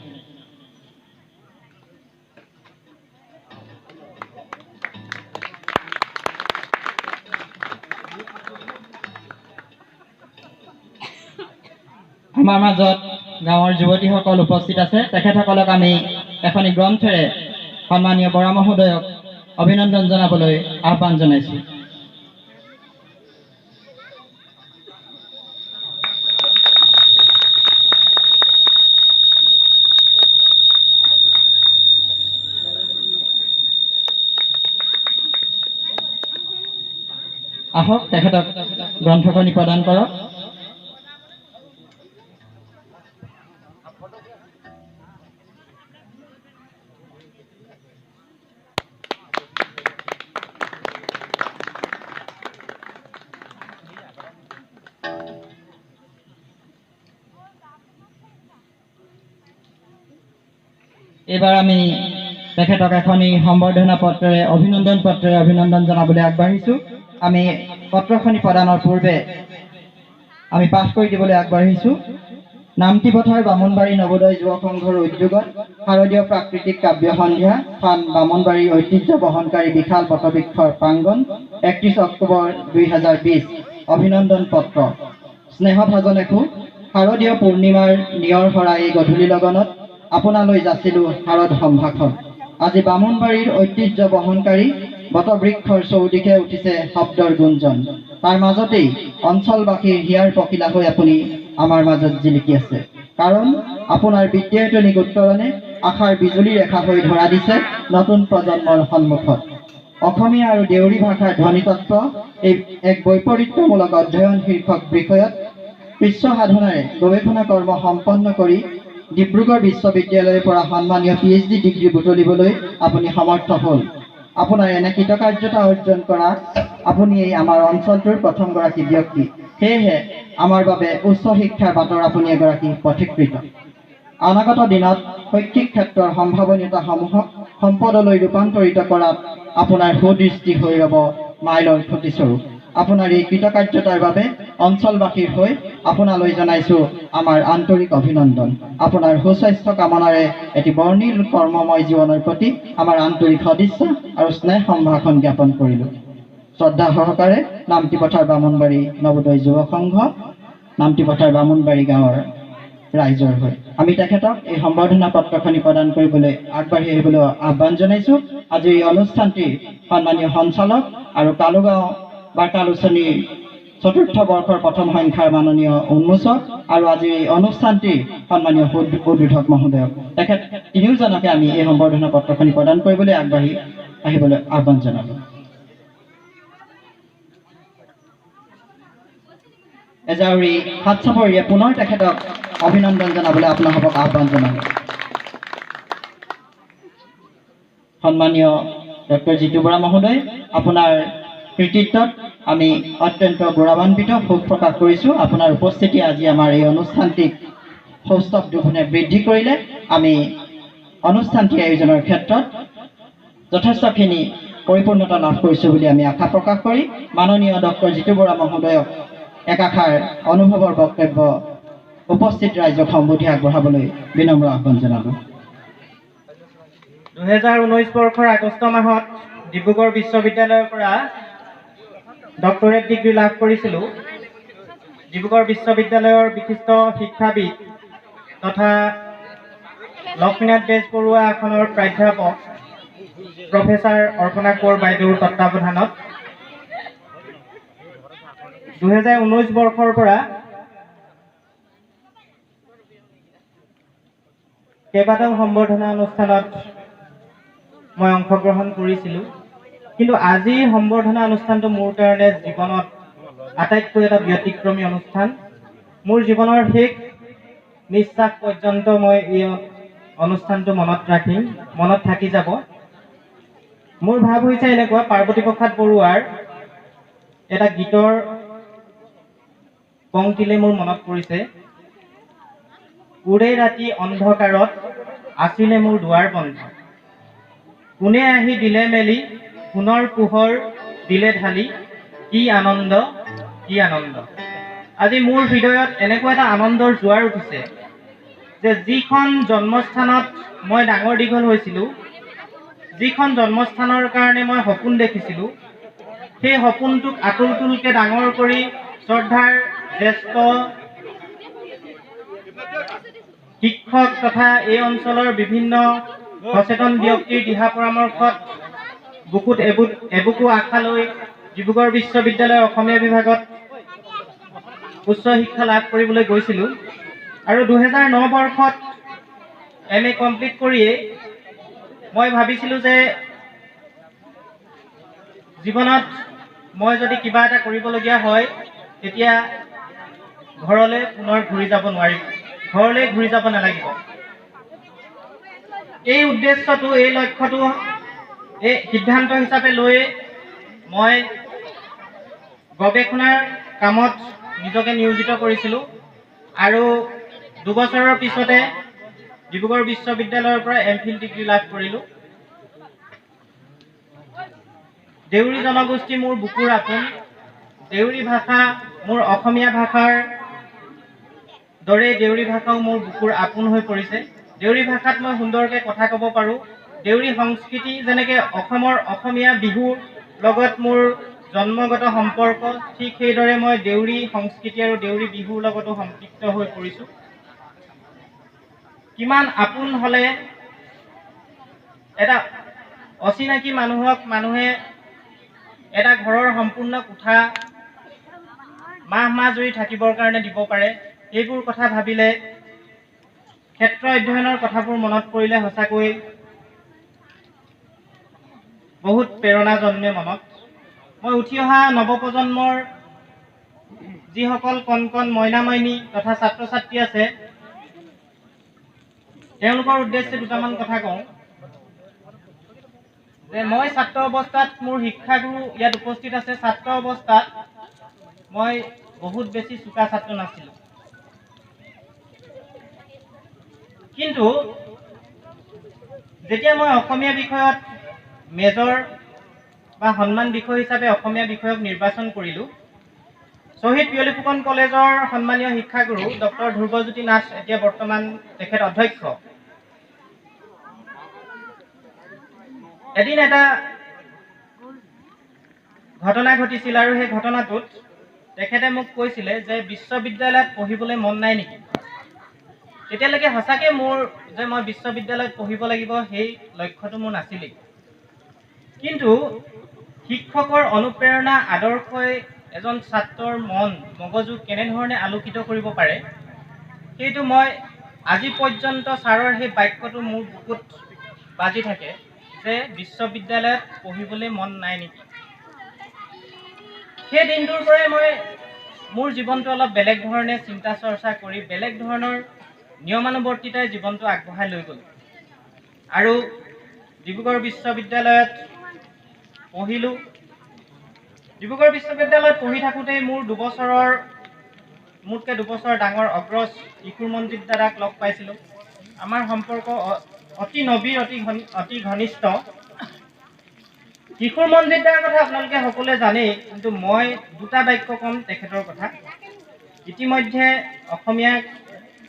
আমাৰ মাজত গাঁৱৰ যুৱতীসকল উপস্থিত আছে, তেখেতসকলক আমি এখনি গ্ৰন্থেৰে সন্মানীয় বৰা মহোদয়ক অভিনন্দন জনাবলৈ আহ্বান জনাইছোঁ। আহক তেখেতক গ্ৰন্থখনি প্ৰদান কৰক। এইবাৰ আমি তেখেতক এখনি সম্বৰ্ধনা পত্ৰেৰে অভিনন্দন জনাবলৈ আগবাঢ়িছোঁ। আমি পত্ৰখনি প্ৰদানৰ পূৰ্বে আমি পাঠ কৰি দিবলৈ আগবাঢ়িছোঁ। নামটি পথাৰ বামুণবাৰী নবোদয় যুৱ সংঘৰ উদ্যোগত শাৰদীয় প্ৰাকৃতিক কাব্য সন্ধ্যা স্থান বামুণবাৰী ঐতিহ্য বহনকাৰী বিশাল বটবৃক্ষৰ প্ৰাংগণ 31 অক্টোবৰ 2020। অভিনন্দন পত্ৰ। স্নেহভাজন একো শাৰদীয় পূৰ্ণিমাৰ নিয়ৰ হৰা এই গধূলি লগনত আপোনালৈ যাচিলোঁ শাৰদ সম্ভাষণ। আজি বামুণবাড়ীৰ ঐতিহ্য বহনকাৰী বটবৃক্ষৰ চৌদিশে উঠিছে শব্দৰ গুঞ্জন। তাৰ মাজতেই অঞ্চলবাসীৰ হিয়াৰ পখিলা হৈ আপুনি আমাৰ মাজত জিলিকি আছে। কাৰণ আপোনাৰ বিদ্যায়তনিক উত্তৰণে আশাৰ বিজুলী ৰেখা হৈ ধৰা দিছে নতুন প্ৰজন্মৰ সন্মুখত। অসমীয়া আৰু দেউৰী ভাষাৰ ধ্বনিতত্ত্ব এই এক বৈপৰীত্যমূলক অধ্যয়ন শীৰ্ষক বিষয়ত বিশ্ব সাধনাৰে গৱেষণা কৰ্ম সম্পন্ন কৰি ডিব্ৰুগড় বিশ্ববিদ্যালয়ৰ পৰা সন্মানীয় PhD ডিগ্ৰী বুটলিবলৈ আপুনি সমৰ্থ হ'ল। আপোনাৰ এনে কৃতকাৰ্যতা অৰ্জন কৰা আপুনি এই আমাৰ অঞ্চলটোৰ প্ৰথমগৰাকী ব্যক্তি। সেয়েহে আমাৰ বাবে উচ্চ শিক্ষাৰ বাটৰ আপুনি এগৰাকী পথিকৃত। অনাগত দিনত শৈক্ষিক ক্ষেত্ৰৰ সম্ভাৱনীয়তাসমূহক সম্পদলৈ ৰূপান্তৰিত কৰাত আপোনাৰ সুদৃষ্টি হৈ ৰ'ব মাইলৰ খুঁটিস্বৰূপ। আপোনাৰ এই কৃতকাৰ্যতাৰ বাবে অঞ্চলবাসীৰ হৈ আপোনালৈ জনাইছোঁ আমাৰ আন্তৰিক অভিনন্দন। আপোনাৰ সুস্বাস্থ্য কামনাৰে এটি বৰ্ণিল কৰ্মময় জীৱনৰ প্ৰতি আমাৰ আন্তৰিক সদিচ্ছা আৰু স্নেহ সম্ভাষণ জ্ঞাপন কৰিলোঁ। শ্ৰদ্ধা সহকাৰে নামতিপথাৰ বামুণবাড়ী নৱোদয় যুৱ সংঘ, নামতিপথাৰ বামুণবাড়ী গাঁৱৰ ৰাইজৰ হৈ আমি তেখেতক এই সম্বৰ্ধনা পত্ৰখনি প্ৰদান কৰিবলৈ আগবাঢ়ি আহিবলৈ আহ্বান জনাইছোঁ। আজিৰ এই অনুষ্ঠানটিৰ সন্মানীয় সঞ্চালক আৰু কালুগাঁও বাৰ্তালোচনীৰ ৪ৰ্থ বৰ্ষৰ প্ৰথম সংখ্যাৰ মাননীয় উন্মোচক আৰু আজিৰ এই অনুষ্ঠানটিৰ সন্মানীয় উদ্বোধক মহোদয়ক তেখেত তিনিওজনকে আমি এই সম্বৰ্ধনা পত্ৰখনি প্ৰদান কৰিবলৈ আগবাঢ়ি আহিবলৈ আহ্বান জনালোঁ। এজাউৰি হাত চাপৰিয়ে পুনৰ তেখেতক অভিনন্দন জনাবলৈ আপোনালোকক আহ্বান জনালোঁ। সন্মানীয় ডক্টৰ জিতু বৰা মহোদয়, আপোনাৰ কৃতিত্বত আমি অত্যন্ত গৌৰৱান্বিত, সুখ প্ৰকাশ কৰিছোঁ। আপোনাৰ উপস্থিতি আজি আমাৰ এই অনুষ্ঠানটিক সৌষ্ঠৱ দুগুণে বৃদ্ধি কৰিলে। আমি অনুষ্ঠানটি আয়োজনৰ ক্ষেত্ৰত যথেষ্টখিনি পৰিপূৰ্ণতা লাভ কৰিছোঁ বুলি আমি আশা প্ৰকাশ কৰি মাননীয় ডক্টৰ জিতু বৰা মহোদয়ক একাষাৰ অনুভৱৰ বক্তব্য উপস্থিত ৰাইজক সম্বোধি আগবঢ়াবলৈ বিনম্ৰ আহ্বান জনালোঁ। 2019 বৰ্ষৰ আগষ্ট মাহত ডিব্ৰুগড় বিশ্ববিদ্যালয়ৰ পৰা ডক্টৰেট ডিগ্ৰী লাভ কৰিছিলোঁ। ডিব্ৰুগড় বিশ্ববিদ্যালয়ৰ বিশিষ্ট শিক্ষাবিদ তথা লক্ষ্মীনাথ বেজবৰুৱা আসনৰ প্ৰাধ্যাপক প্ৰফেচাৰ অৰ্পণা কোঁৱৰ বাইদেউৰ তত্বাৱধানত 2019 বৰ্ষৰ পৰা কেইবাটাও সম্বৰ্ধনা অনুষ্ঠানত মই অংশগ্ৰহণ কৰিছিলোঁ। কিন্তু আজিৰ সম্বৰ্ধনা অনুষ্ঠানটো মোৰ কাৰণে জীৱনত আটাইতকৈ এটা ব্যতিক্ৰমী অনুষ্ঠান। মোৰ জীৱনৰ শেষ নিশ্বাস পৰ্যন্ত মই এই অনুষ্ঠানটো মনত ৰাখিম, মনত থাকি যাব। মোৰ ভাৱ হৈছে এনেকুৱা, পাৰ্বতী প্ৰসাদ বৰুৱাৰ এটা গীতৰ পংক্তিলে মোৰ মনত পৰিছে। উৰে ৰাতি অন্ধকাৰত আছিলে মোৰ দুৱাৰ বন্ধ, কোনে আহি দিলে মেলি সোণৰ পোহৰ দিলে ঢালি, কি আনন্দ কি আনন্দ। আজি মোৰ হৃদয়ত এনেকুৱা এটা আনন্দৰ জোৱাৰ উঠিছে যে যিখন জন্মস্থানত মই ডাঙৰ দীঘল হৈছিলোঁ, যিখন জন্মস্থানৰ কাৰণে মই সপোন দেখিছিলোঁ, সেই সপোনটোক আতুলতুলকৈ ডাঙৰ কৰি শ্ৰদ্ধাৰ জ্যেষ্ঠ শিক্ষক তথা এই অঞ্চলৰ বিভিন্ন সচেতন ব্যক্তিৰ দিহা পৰামৰ্শত বুকুত এবুকু আশা লৈ ডিব্ৰুগড় বিশ্ববিদ্যালয়ৰ অসমীয়া বিভাগত উচ্চ শিক্ষা লাভ কৰিবলৈ গৈছিলোঁ। আৰু 2009 বৰ্ষত MA কমপ্লিট কৰিয়েই মই ভাবিছিলোঁ যে জীৱনত মই যদি কিবা এটা কৰিবলগীয়া হয় তেতিয়া ঘৰলৈ পুনৰ ঘূৰি যাব নোৱাৰিম, ঘৰলৈ ঘূৰি যাব নালাগিব। এই উদ্দেশ্যটো, এই লক্ষ্যটো, এই সিদ্ধান্ত হিচাপে লৈ মই গৱেষণাৰ কামত নিজকে নিয়োজিত কৰিছিলোঁ আৰু 2 বছৰৰ পিছতে ডিব্ৰুগড় বিশ্ববিদ্যালয়ৰ পৰা MPhil ডিগ্ৰী লাভ কৰিলোঁ। দেউৰী জনগোষ্ঠী মোৰ বুকুৰ আপোন, দেউৰী ভাষা মোৰ অসমীয়া ভাষাৰ দৰে দেউৰী ভাষাও মোৰ বুকুৰ আপোন হৈ পৰিছে। দেউৰী ভাষাত মই সুন্দৰকৈ কথা ক'ব পাৰোঁ। দেউৰী সংস্কৃতি যেনেকৈ অসমৰ অসমীয়া বিহুৰ লগত মোৰ জন্মগত সম্পৰ্ক, ঠিক সেইদৰে মই দেউৰী সংস্কৃতি আৰু দেউৰী বিহুৰ লগতো সম্পৃক্ত হৈ পৰিছোঁ। কিমান আপোন হ'লে এটা অচিনাকি মানুহক মানুহে এটা ঘৰৰ সম্পূৰ্ণ কোঠা মাহ জুৰি থাকিবৰ কাৰণে দিব পাৰে। এইবোৰ কথা ভাবিলে, ক্ষেত্ৰ অধ্যয়নৰ কথাবোৰ মনত পৰিলে সঁচাকৈ বহুত প্ৰেৰণা জন্মে মনত। মই উঠি অহা নৱপ্ৰজন্মৰ যিসকল কণ কণ মইনা মাইনী তথা ছাত্ৰ ছাত্ৰী আছে, তেওঁলোকৰ উদ্দেশ্যে দুটামান কথা কওঁ যে মই ছাত্ৰ অৱস্থাত, মোৰ শিক্ষাগুৰু ইয়াত উপস্থিত আছে, ছাত্ৰ অৱস্থাত মই বহুত বেছি চোকা ছাত্ৰ নাছিলোঁ। কিন্তু যেতিয়া মই অসমীয়া বিষয়ত মেজৰ বা সন্মান বিষয় হিচাপে অসমীয়া বিষয়ক নিৰ্বাচন কৰিলোঁ, শ্বহীদ পিয়লি ফুকন কলেজৰ সন্মানীয় শিক্ষাগুৰু ডক্টৰ ধ্ৰুৱজ্যোতি নাথ, এতিয়া বৰ্তমান তেখেত অধ্যক্ষ, এদিন এটা ঘটনা ঘটিছিল আৰু সেই ঘটনাটোত তেখেতে মোক কৈছিলে যে বিশ্ববিদ্যালয়ত পঢ়িবলৈ মন নাই নেকি। তেতিয়ালৈকে সঁচাকৈ মোৰ যে মই বিশ্ববিদ্যালয়ত পঢ়িব লাগিব সেই লক্ষ্যটো মোৰ নাছিলেই। কিন্তু শিক্ষকৰ অনুপ্ৰেৰণা, আদৰ্শই এজন ছাত্ৰৰ মন মগজু কেনেধৰণে আলোকিত কৰিব পাৰে, সেইটো মই আজি পৰ্যন্ত ছাৰৰ সেই বাক্যটো মোৰ বুকুত বাজি থাকে যে বিশ্ববিদ্যালয়ত পঢ়িবলৈ মন নাই নেকি। সেই দিনটোৰ পৰাই মই মোৰ জীৱনটো অলপ বেলেগ ধৰণে চিন্তা চৰ্চা কৰি বেলেগ ধৰণৰ নিয়মানুৱৰ্তিতাই জীৱনটো আগবঢ়াই লৈ গ'লোঁ আৰু ডিব্ৰুগড় বিশ্ববিদ্যালয়ত পঢ়িলোঁ। ডিব্ৰুগড় বিশ্ববিদ্যালয়ত পঢ়ি থাকোঁতেই মোৰ মোতকৈ দুবছৰ ডাঙৰ অগ্ৰজ কিশোৰ মনজিৎ দাদাক লগ পাইছিলোঁ। আমাৰ সম্পৰ্ক অতি নবীৰ, অতি ঘনিষ্ঠ। কিশোৰ মনজিৎ দাৰ কথা আপোনালোকে সকলোৱে জানেই, কিন্তু মই দুটা বাক্য ক'ম তেখেতৰ কথা। ইতিমধ্যে অসমীয়া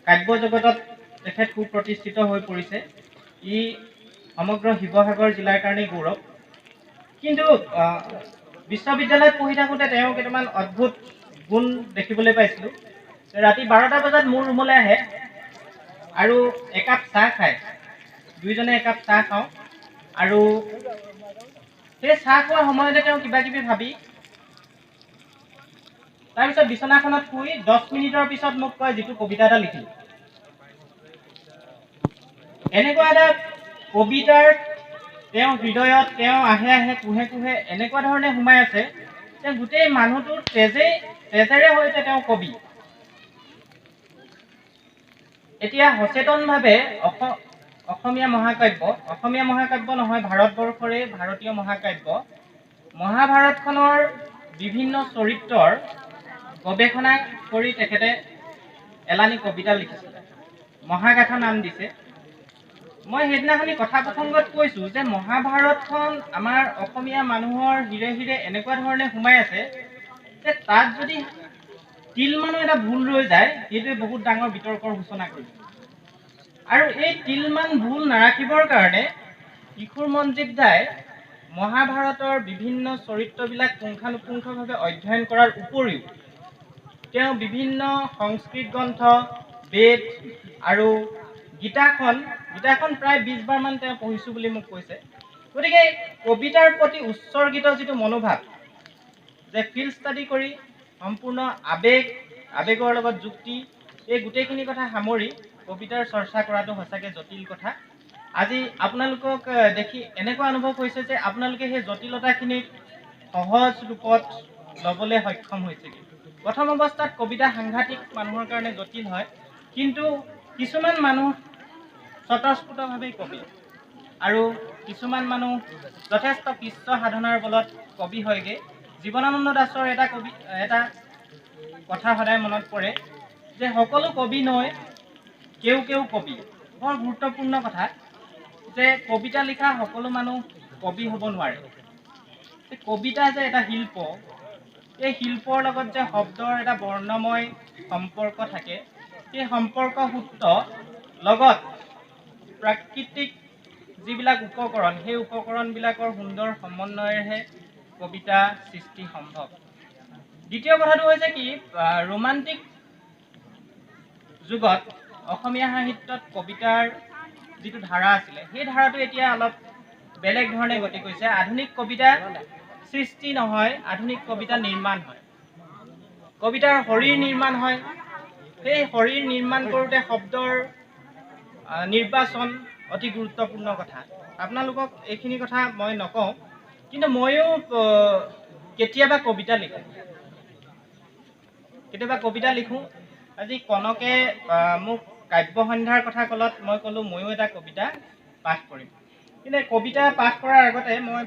কাব্য জগতত তেখেত সুপ্ৰতিষ্ঠিত হৈ পৰিছে। ই সমগ্ৰ শিৱসাগৰ জিলাৰ কাৰণেই গৌৰৱ। কিন্তু বিশ্ববিদ্যালয়ত পঢ়ি থাকোঁতে তেওঁ কেইটামান অদ্ভুত গুণ দেখিবলৈ পাইছিলোঁ। ৰাতি 12টা বজাত মোৰ ৰুমলৈ আহে আৰু একাপ চাহ খায়। দুইজনে একাপ চাহ খাওঁ আৰু সেই চাহ খোৱাৰ সময়তে তেওঁ কিবা কিবি ভাবি তাৰপিছত বিচনাখনত শুই 10 মিনিটৰ পিছত মোক কয়, যিটো কবিতা এটা লিখিলোঁ। এনেকুৱা এটা কবিতাৰ তেওঁ হৃদয়ত, তেওঁ আহে কুহে কুহে এনেকুৱা ধৰণে সোমাই আছে যে গোটেই মানুহটোৰ তেজেৰে সৈতে তেওঁ কবি। এতিয়া সচেতনভাৱে অসমীয়া মহাকাব্য নহয়, ভাৰতবৰ্ষৰে ভাৰতীয় মহাকাব্য মহাভাৰতখনৰ বিভিন্ন চৰিত্ৰৰ গৱেষণা কৰি তেখেতে এলানি কবিতা লিখিছিলে, মহাগাথা নাম দিছে। মই সেইদিনাখনি কথা প্ৰসংগত কৈছোঁ যে মহাভাৰতখন আমাৰ অসমীয়া মানুহৰ হিৰে হিৰে এনেকুৱা ধৰণে সোমাই আছে যে তাত যদি তিলমানো এটা ভুল ৰৈ যায়, সেইটোৱে বহুত ডাঙৰ বিতৰ্কৰ সূচনা কৰিব। আৰু এই তিলমান ভুল নাৰাখিবৰ কাৰণে কিশোৰ মনজিৎ দাই মহাভাৰতৰ বিভিন্ন চৰিত্ৰবিলাক পুংখানুপুংখভাৱে অধ্যয়ন কৰাৰ উপৰিও তেওঁ বিভিন্ন সংস্কৃত গ্ৰন্থ, বেদ আৰু গীতাখন প্ৰায় 20 বাৰমান তেওঁ পঢ়িছোঁ বুলি মোক কৈছে। গতিকে কবিতাৰ প্ৰতি উৎসৰ্গিত যিটো মনোভাৱ, যে ফিল্ড ষ্টাডি কৰি সম্পূৰ্ণ আৱেগৰ লগত যুক্তি, এই গোটেইখিনি কথা সামৰি কবিতাৰ চৰ্চা কৰাটো সঁচাকৈ জটিল কথা। আজি আপোনালোকক দেখি এনেকুৱা অনুভৱ হৈছে যে আপোনালোকে সেই জটিলতাখিনিক সহজ ৰূপত ল'বলৈ সক্ষম হৈছেগৈ। প্ৰথম অৱস্থাত কবিতা সাংঘাতিক মানুহৰ কাৰণে জটিল হয়, কিন্তু কিছুমান মানুহ স্বতঃস্ফূৰ্তভাৱেই কবি আৰু কিছুমান মানুহ যথেষ্ট কৃচ্ছ সাধনাৰ বলত কবি হয়গৈ। জীৱনানন্দ দাসৰ এটা কথা সদায় মনত পৰে যে সকলো কবি নয়, কেউ কবি। বৰ গুৰুত্বপূৰ্ণ কথা যে কবিতা লিখা সকলো মানুহ কবি হ'ব নোৱাৰে। কবিতা যে এটা শিল্প, এই শিল্পৰ লগত যে শব্দৰ এটা বৰ্ণময় সম্পৰ্ক থাকে, সেই সম্পৰ্ক সূত্ৰ লগত প্ৰাকৃতিক যিবিলাক উপকৰণ, সেই উপকৰণবিলাকৰ সুন্দৰ সমন্বয়েৰেহে কবিতা সৃষ্টি সম্ভৱ। দ্বিতীয় কথাটো হৈছে কি, ৰোমান্টিক যুগত অসমীয়া সাহিত্যত কবিতাৰ যিটো ধাৰা আছিলে, সেই ধাৰাটো এতিয়া অলপ বেলেগ ধৰণে গতি কৰিছে। আধুনিক কবিতা সৃষ্টি নহয়, আধুনিক কবিতা নিৰ্মাণ হয়। কবিতাৰ শৰীৰ নিৰ্মাণ হয়। সেই শৰীৰ নিৰ্মাণ কৰোঁতে শব্দৰ নিৰ্বাচন অতি গুৰুত্বপূৰ্ণ কথা। আপোনালোকক এইখিনি কথা মই নকওঁ, কিন্তু ময়ো কেতিয়াবা কবিতা লিখোঁ। আজি কনকে মোক কাব্য সন্ধ্যাৰ কথা ক'লত মই ক'লোঁ ময়ো এটা কবিতা পাঠ কৰিম। কিন্তু কবিতা পাঠ কৰাৰ আগতে মই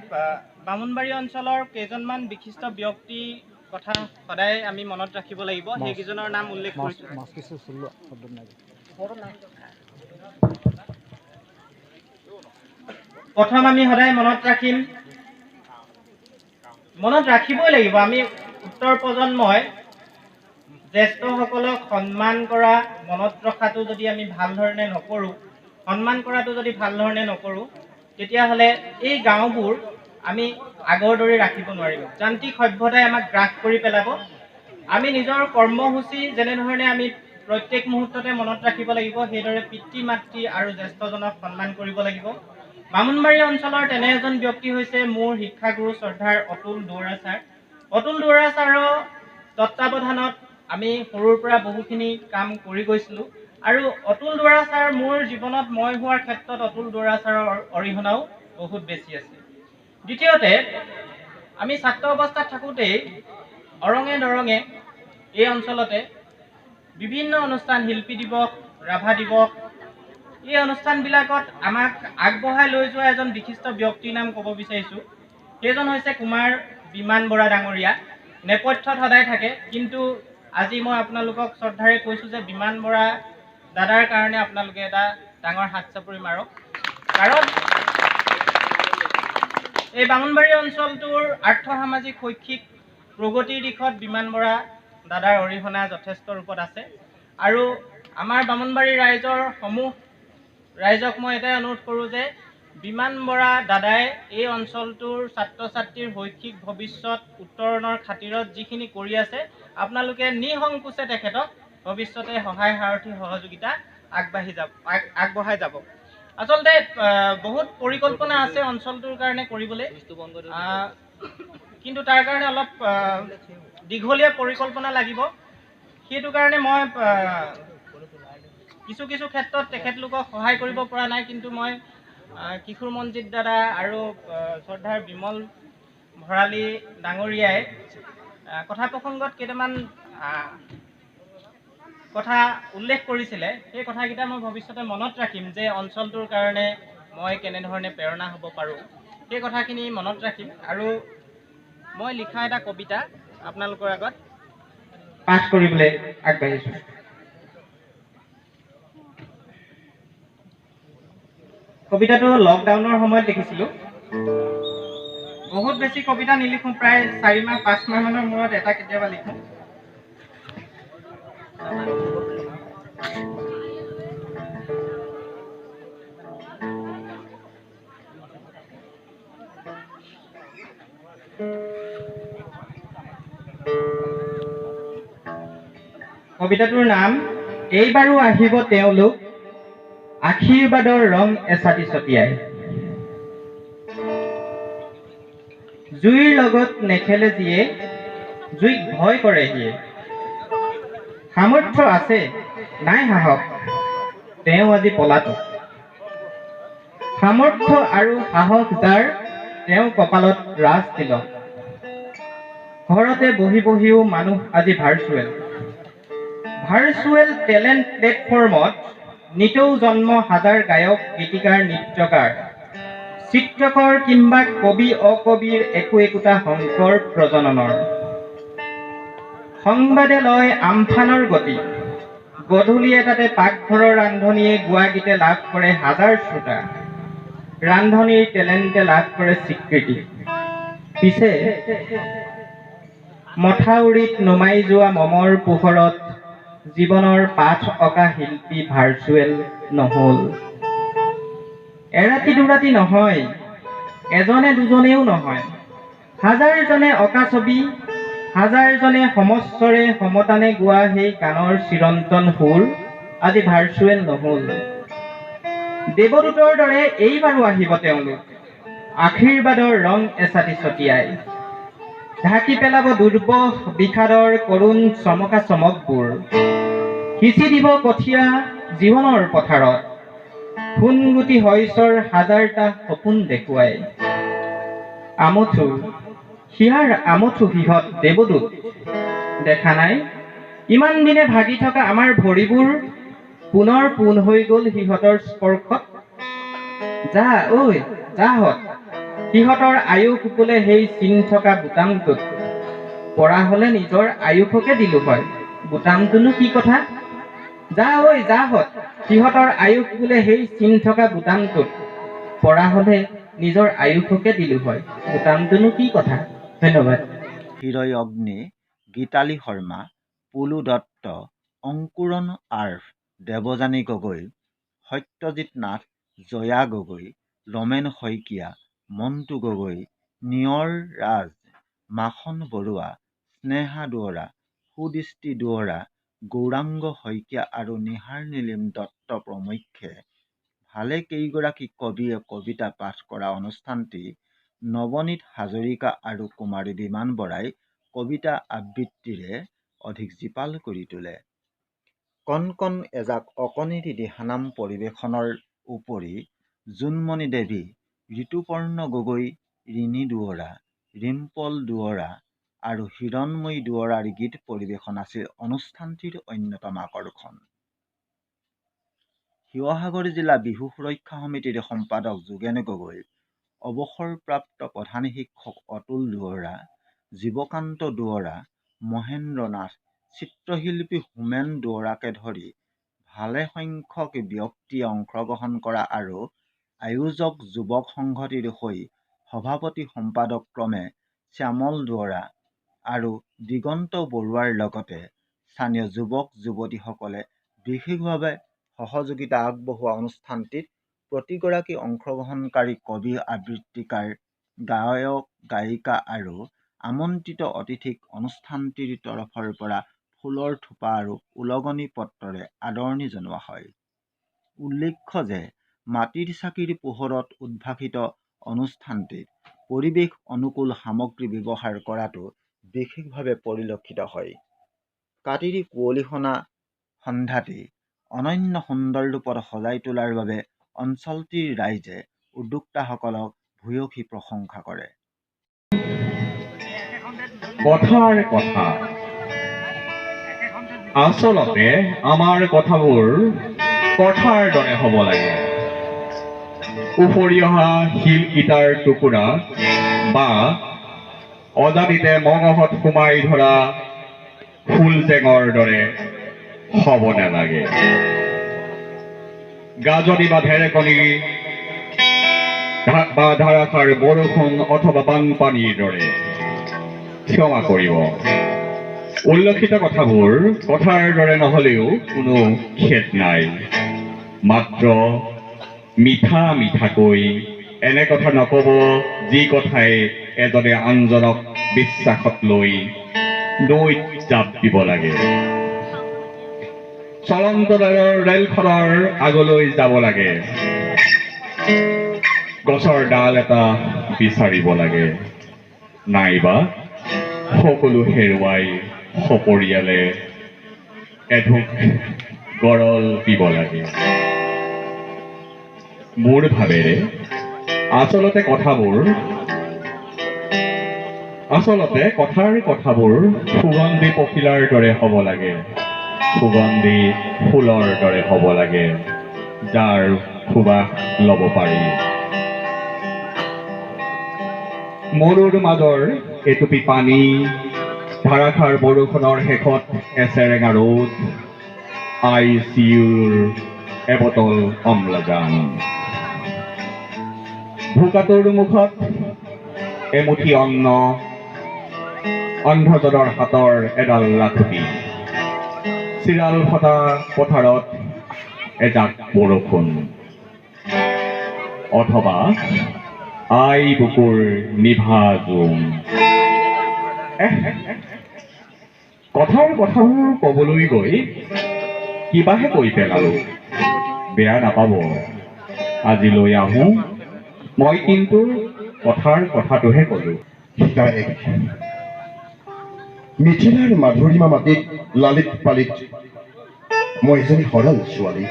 বামুণবাৰী অঞ্চলৰ কেইজনমান বিশিষ্ট ব্যক্তিৰ কথা সদায় আমি মনত ৰাখিব লাগিব। সেইকেইজনৰ নাম উল্লেখ কৰিছোঁ। প্ৰথম আমি সদায় মনত ৰাখিবই লাগিব, আমি উত্তৰ প্ৰজন্মই জ্যেষ্ঠসকলক সন্মান কৰা মনত ৰখাটো যদি আমি ভাল ধৰণে নকৰোঁ, তেতিয়াহ'লে এই গাঁওবোৰ আমি আগৰ দৰে ৰাখিব নোৱাৰিম। যান্ত্ৰিক সভ্যতাই আমাক গ্ৰাস কৰি পেলাব। আমি নিজৰ কৰ্মসূচী যেনেধৰণে আমি প্ৰত্যেক মুহূৰ্ততে মনত ৰাখিব লাগিব, সেইদৰে পিতৃ মাতৃ আৰু জ্যেষ্ঠজনক সন্মান কৰিব লাগিব। বামুণবাৰী অঞ্চলৰ তেনে এজন ব্যক্তি হৈছে মোৰ শিক্ষাগুৰু শ্ৰদ্ধাৰ অতুল দুৱৰা ছাৰ। অতুল দুৱৰা ছাৰৰ তত্ত্বাৱধানত আমি সৰুৰ পৰা বহুখিনি কাম কৰি গৈছিলোঁ আৰু অতুল দুৱৰা ছাৰ মোৰ জীৱনত মই হোৱাৰ ক্ষেত্ৰত অতুল দুৱৰা ছাৰৰ অৰিহণাও বহুত বেছি আছে। দ্বিতীয়তে, আমি ছাত্ৰ অৱস্থাত থাকোঁতেই অৰঙে দৰঙে এই অঞ্চলতে বিভিন্ন অনুষ্ঠান, শিল্পী দিৱস, ৰাভা দিৱস, এই অনুষ্ঠানবিলাকত আমাক আগবঢ়াই লৈ যোৱা এজন বিশিষ্ট ব্যক্তিৰ নাম ক'ব বিচাৰিছোঁ। সেইজন হৈছে কুমাৰ বিমান বৰা ডাঙৰীয়া। নেপথ্যত সদায় থাকে, কিন্তু আজি মই আপোনালোকক শ্ৰদ্ধাৰে কৈছোঁ যে বিমান বৰা দাদাৰ কাৰণে আপোনালোকে এটা ডাঙৰ হাত চাপৰি মাৰক। কাৰণ এই বামুণবাৰী অঞ্চলটোৰ আৰ্থ সামাজিক শৈক্ষিক প্ৰগতিৰ দিশত বিমান বৰা দাদাৰ অৰিহণা যথেষ্ট ৰূপত আছে। আৰু আমাৰ বামুণবাৰী ৰাইজক মই এটাই অনুৰোধ কৰোঁ যে বিমান বৰা দাদাই এই অঞ্চলটোৰ ছাত্ৰ ছাত্ৰীৰ শৈক্ষিক ভৱিষ্যত উত্তৰণৰ খাতিৰত যিখিনি কৰি আছে, আপোনালোকে নিসংকোচে তেখেতক ভৱিষ্যতে সহায় সাৰথি সহযোগিতা আগবঢ়াই যাব। আচলতে বহুত পৰিকল্পনা আছে অঞ্চলটোৰ কাৰণে কৰিবলৈ, কিন্তু তাৰ কাৰণে অলপ দীঘলীয়া পৰিকল্পনা লাগিব। সেইটো কাৰণে মই কিছু ক্ষেত্ৰত তেখেতলোকক সহায় কৰিব পৰা নাই, কিন্তু মই কিশোৰ মনজিত দাদা আৰু শ্ৰদ্ধাৰ বিমল ভৰালী ডাঙৰীয়াই কথা প্ৰসংগত কেইটামান কথা উল্লেখ কৰিছিলে। সেই কথাকেইটা মই ভৱিষ্যতে মনত ৰাখিম যে অঞ্চলটোৰ কাৰণে মই কেনেধৰণে প্ৰেৰণা হ'ব পাৰোঁ, সেই কথাখিনি মনত ৰাখিম। আৰু মই লিখা এটা কবিতা আপোনালোকৰ আগত পাঠ কৰিবলৈ আগবাঢ়িছোঁ। কবিতাটো লকডাউনৰ সময়ত লিখিছিলোঁ। বহুত বেছি কবিতা নিলিখোঁ, প্ৰায় 4-5 মাহমানৰ মূৰত এটা কেতিয়াবা লিখোঁ। কবিতাটোৰ নাম এইবাৰো আহিব তেওঁলোক, আশীৰ্বাদৰ ৰং এছাতি ছটিয়াই। জুইৰ লগত নেখেলে যিয়ে, জুইক ভয় কৰে সিয়ে। সামৰ্থ্য আছে নাই সাহস, তেওঁ আজি পলাতক। সামৰ্থ্য আৰু সাহস যাৰ, তেওঁ কপালত ৰাজ তিলক। ঘৰতে বহিও মানুহ আজি ভাৰ্চুৱেল টেলেণ্ট প্লেটফৰ্মত নিতৌ জন্ম হাজাৰ গায়ক, গীতিকাৰ, নৃত্যকাৰ, চিত্ৰকৰ কিম্বা কবি অকবিৰ একোটা শংকৰ প্ৰজননৰ। সংবাদে লয় আমফানৰ গতি, গধূলিয়ে তাতে পাকঘৰৰ ৰান্ধনীয়ে গোৱা গীতে লাভ কৰে হাজাৰ শ্ৰোতা। ৰান্ধনীৰ টেলেণ্টে লাভ কৰে স্বীকৃতি। পিছে মথাউৰিত নমাই যোৱা মমৰ পোহৰত জীৱনৰ পাঠ অঁকা শিল্পী ভাৰ্চুৱেল নহ'ল। এৰাতি দুৰাতি নহয়, এজনে দুজনেও নহয়, হাজাৰজনে অঁকা ছবি, হাজাৰজনে সমস্বৰে সমতানে গোৱা সেই গানৰ চিৰন্তন সুৰ আজি ভাৰ্চুৱেল নহ'ল। দেৱদূতৰ দৰে এইবাৰো আহিব তেওঁলোক, আশীৰ্বাদৰ ৰং এচাটি ছটিয়াই ঢাকি পেলাব দুৰ্বহ বিষাদৰ কৰুণ চমকা চমকবোৰ সিঁচি দিব কঠীয়া জীৱনৰ পথাৰত সোণগুটি শইচৰ হাজাৰটা সপোন দেখুৱাই আমঠু হিয়াৰ আমঠু সিহঁত দেৱদূত দেখা নাই ইমান দিনে ভাগি থকা আমাৰ ভৰিবোৰ পুনৰ পোন হৈ গ'ল সিহঁতৰ স্পৰ্শত যা ঐ যাহঁত সিহঁতৰ আয়ুস বোলে সেই চিন থকা বুটামটোত পৰা হ'লে নিজৰ আয়ুসকে দিলো হয় বুটামটোনো কি কথা যা ঐ যাহঁত সিহঁতৰ আয়ুস বোলে সেই চিন থকা বুটামটোত পৰা হ'লে নিজৰ আয়ুসকে দিলো হয় বুটামটোনো কি কথা ধন্যবাদ হীৰয় অগ্নি, গীতালি শৰ্মা, পুলু দত্ত, অংকুৰণ আৰ্ভ, দেৱযানী গগৈ, সত্যজিৎ নাথ, জয়া গগৈ, ৰমেন শইকীয়া, মণ্টু গগৈ, নিয়ৰ ৰাজ, মাখন বৰুৱা, স্নেহা দুৱৰা, সুদৃষ্টি দুৱৰা, গৌৰাংগ শইকীয়া আৰু নিহাৰ নীলিম দত্ত প্ৰমুখ্যে ভালেকেইগৰাকী কবিয়ে কবিতা পাঠ কৰা অনুষ্ঠানটি নৱনীত হাজৰিকা আৰু কুমাৰী বিমান বৰাই কবিতা আবৃত্তিৰে অধিক জীপাল কৰি তোলে। কণ কণ এজাক অকণিৰি দিহানাম পৰিৱেশনৰ উপৰি জোনমণি দেৱী, ঋতুপৰ্ণ গগৈ, ৰিণী দুৱৰা, ৰিম্পল দুৱৰা আৰু হিৰণময়ী দুৱৰাৰ গীত পৰিৱেশন আছিল অনুষ্ঠানটিৰ অন্যতম আকৰ্ষণ। শিৱসাগৰ জিলা বিহু সুৰক্ষা সমিতিৰ সম্পাদক যোগেন গগৈ, অৱসৰপ্ৰাপ্ত প্ৰধান শিক্ষক অতুল দুৱৰা, জীৱকান্ত দুৱৰা, মহেন্দ্ৰ নাথ, চিত্ৰশিল্পী হোমেন দুৱৰাকে ধৰি ভালেসংখ্যক ব্যক্তিয়ে অংশগ্ৰহণ কৰা আৰু আয়োজক যুৱক সংহতিৰ হৈ সভাপতি সম্পাদক ক্ৰমে শ্যামল দুৱৰা আৰু দিগন্ত বৰুৱাৰ লগতে স্থানীয় যুৱক যুৱতীসকলে বিশেষভাৱে সহযোগিতা আগবঢ়োৱা অনুষ্ঠানটিত প্ৰতিগৰাকী অংশগ্ৰহণকাৰী কবি আবৃত্তিকাৰ, গায়ক গায়িকা আৰু আমন্ত্ৰিত অতিথিক অনুষ্ঠানটিৰ তৰফৰ পৰা ফুলৰ থোপা আৰু ওলগনি পত্ৰৰে আদৰণি জনোৱা হয়। উল্লেখ্য যে মাটিৰ চাকিৰ পোহৰত উদ্ভাসিত অনুষ্ঠানটিত পৰিৱেশ অনুকূল সামগ্ৰী ব্যৱহাৰ কৰাটো বিশেষভাৱে পৰিলক্ষিত হয়। কাতিৰি কুঁৱলীসনা সন্ধ্যাটি অনন্য সুন্দৰ ৰূপত সজাই তোলাৰ বাবে অঞ্চলটিৰ ৰাইজে উদ্যোক্তাসকলক ভূয়সী প্ৰশংসা কৰে। কথাৰ কথা আচলতে আমাৰ কথাবোৰ কথাৰ দৰে হ'ব লাগে। উফৰি অহা শিল ইটাৰ টুকুৰা বা অজানিতে মঙহত সোমাই ধৰা ফুল টেঙৰ দৰে হ'ব নালাগে। গাজনি বা ঢেৰেকনি বা ধাৰাসাৰ বৰষুণ অথবা বানপানীৰ দৰে ক্ষমা কৰিব। উল্লেখিত কথাবোৰ কথাৰ দৰে নহলেও কোনো খেদ নাই। মাত্ৰ মিঠা মিঠাকৈ এনে কথা নকব যি কথাই এজনে আনজনক বিশ্বাসত লৈ নৈত জাপ দিব লাগে। চলন্ত ৰেলখনৰ আগলৈ যাব লাগে। গছৰ ডাল এটা বিচাৰিব লাগে। নাইবা সকলো হেৰুৱাই সপৰিয়ালে এঢোক গৰল দিব লাগে। মোৰ ভাৱেৰে আচলতে কথাৰ কথাবোৰ সুগন্ধি পখিলাৰ দৰে হ'ব লাগে। সুগন্ধি ফুলৰ দৰে হ'ব লাগে, যাৰ সুবাস ল'ব পাৰি। মৰুৰ মাজৰ এটুপি পানী, ধাৰাসাৰ বৰষুণৰ শেষত এচেৰেঙা ৰ'দ, ICUৰ এবটল অম্লজান, ভোকাতুৰ মুখত এমুঠি অন্ন, অন্ধজনৰ হাতৰ এডাল লাখুটি, চিৰাল ফটা পথাৰত এজাক বৰষুণ, অথবা আই বুকুৰ নিভা জোম। কথাৰ কথাবোৰ কবলৈ গৈ কিবাহে কৈ পেলালো। বেয়া নাপাব। আজিলৈ আহোঁ। মই কিন্তু কথাৰ কথাটোহে ক'লো। সীতা এক মিথিলাৰ মাধুৰিমা মাটিত লালিত পালিত মই এজনী সৰল ছোৱালী।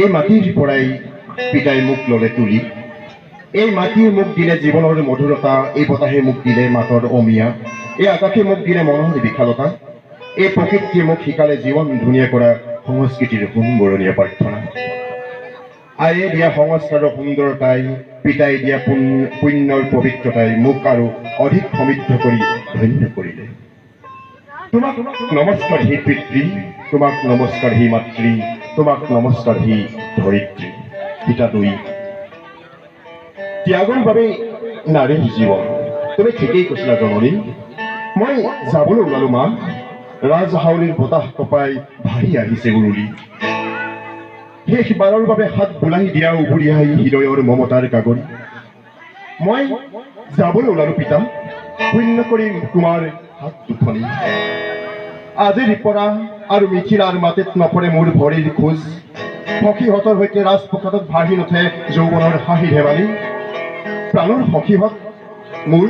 এই মাটিৰ পৰাই পিতাই মোক ল'লে তুলি। এই মাটিয়ে মোক দিলে জীৱনৰ মধুৰতা, এই বতাহে মোক দিলে মাতৰ অমিয়া, এই আকাশে মোক দিলে মনৰ বিশালতা, এই প্ৰকৃতিয়ে মোক শিকালে জীৱন ধুনীয়া কৰা সংস্কৃতিৰ সোণবৰণীয়া প্ৰাৰ্থনা। আয়ে দিয়া সংস্কাৰৰ সুন্দৰতাই, পিতাই দিয়া পুণ্যৰ পবিত্ৰতাই মোক আৰু অধিক সমৃদ্ধ কৰি ধন্য কৰিলে। তোমাক নমস্কাৰ হি পিতৃ, তোমাক নমস্কাৰ হি মাতৃ, তোমাক নমস্কাৰ হি ধৰিত্ৰী। সীতা 2 ত্যাগৰ বাবে নাৰীৰ জীৱন। তুমি ঠিকেই কৈছিলা জননী। মই যাবলৈ ওলালো মা, ৰাজহাউলিৰ বতাহ কপাই ভাৰি আহিছে উৰুলি। শেষবাৰৰ বাবে হাত বোলাই দিয়া উভৰি আহি হৃদয়ৰ মমতাৰ কাগৰি। মই যাবলৈ ওলালো পিতা, শূন্য কৰি তোমাৰ হাত দুখনি। আজিৰ পৰা আৰু মিথিলাৰ মাটিত নপৰে মোৰ ভৰিৰ খোজ। সখীহঁতৰ সৈতে ৰাজপ্ৰসাদত ভাহি নুঠে যৌৱনৰ হাঁহি ধেমালি। প্ৰাণৰ সখীহঁত মোৰ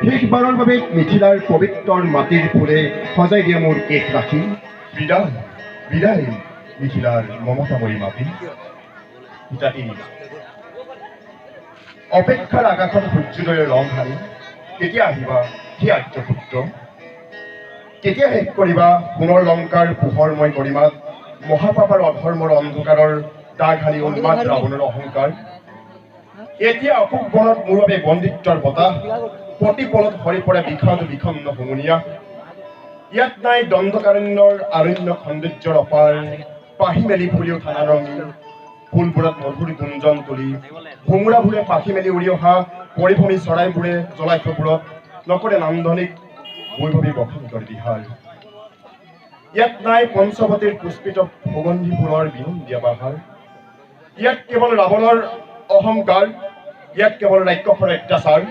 শেষবাৰৰ বাবে মিথিলাৰ পবিত্ৰ মাটিৰ ফুলে সজাই দিয়া মোৰ কেশ ৰাখি। বিদায় বিদায় মিথিলাৰ মমতাময়ী মাটি। সীতা 3 অপেক্ষাৰ আকাশত সূৰ্যোদয়ৰ ৰং সানি কেতিয়া আহিবা হে আৰ্যপুত্ৰ? কেতিয়া শেষ কৰিবা সোণৰ লংকাৰ পোহৰময় গৰিমাত, মহাপাপ আৰু অধৰ্মৰ অন্ধকাৰৰ দাগ সানি উন্মাদ ৰাৱণৰ অহংকাৰ? এতিয়া অশোক বনত মোৰ বাবে বন্দিত্বৰ বতাহ, প্ৰতিপলত সৰি পৰে বিষাদ বিষণ্ণ হুমুনিয়া। ইয়াত নাই দণ্ডকাৰণ্যৰ আৰণ্য সৌন্দৰ্যৰ অপাৰ, পাহি মেলি ফুলি উঠা নাৰঙী ফুলবোৰত মধুৰ গুঞ্জন তুলি, ভোমোৰাবোৰে পাখি মেলি উৰি অহা পৰিভ্ৰমী চৰাইবোৰে জলাশয়বোৰত নকৰে নান্দনিক বৈভৱী বসন্তৰ বিহাৰ। ইয়াত নাই পঞ্চৱতীৰ পুষ্পিত সুগন্ধি ফুলৰ বিনন্দীয়া বাহাৰ। ইয়াত কেৱল ৰাৱণৰ অহংকাৰ, ইয়াত কেৱল ৰাক্ষসৰ অত্যাচাৰ।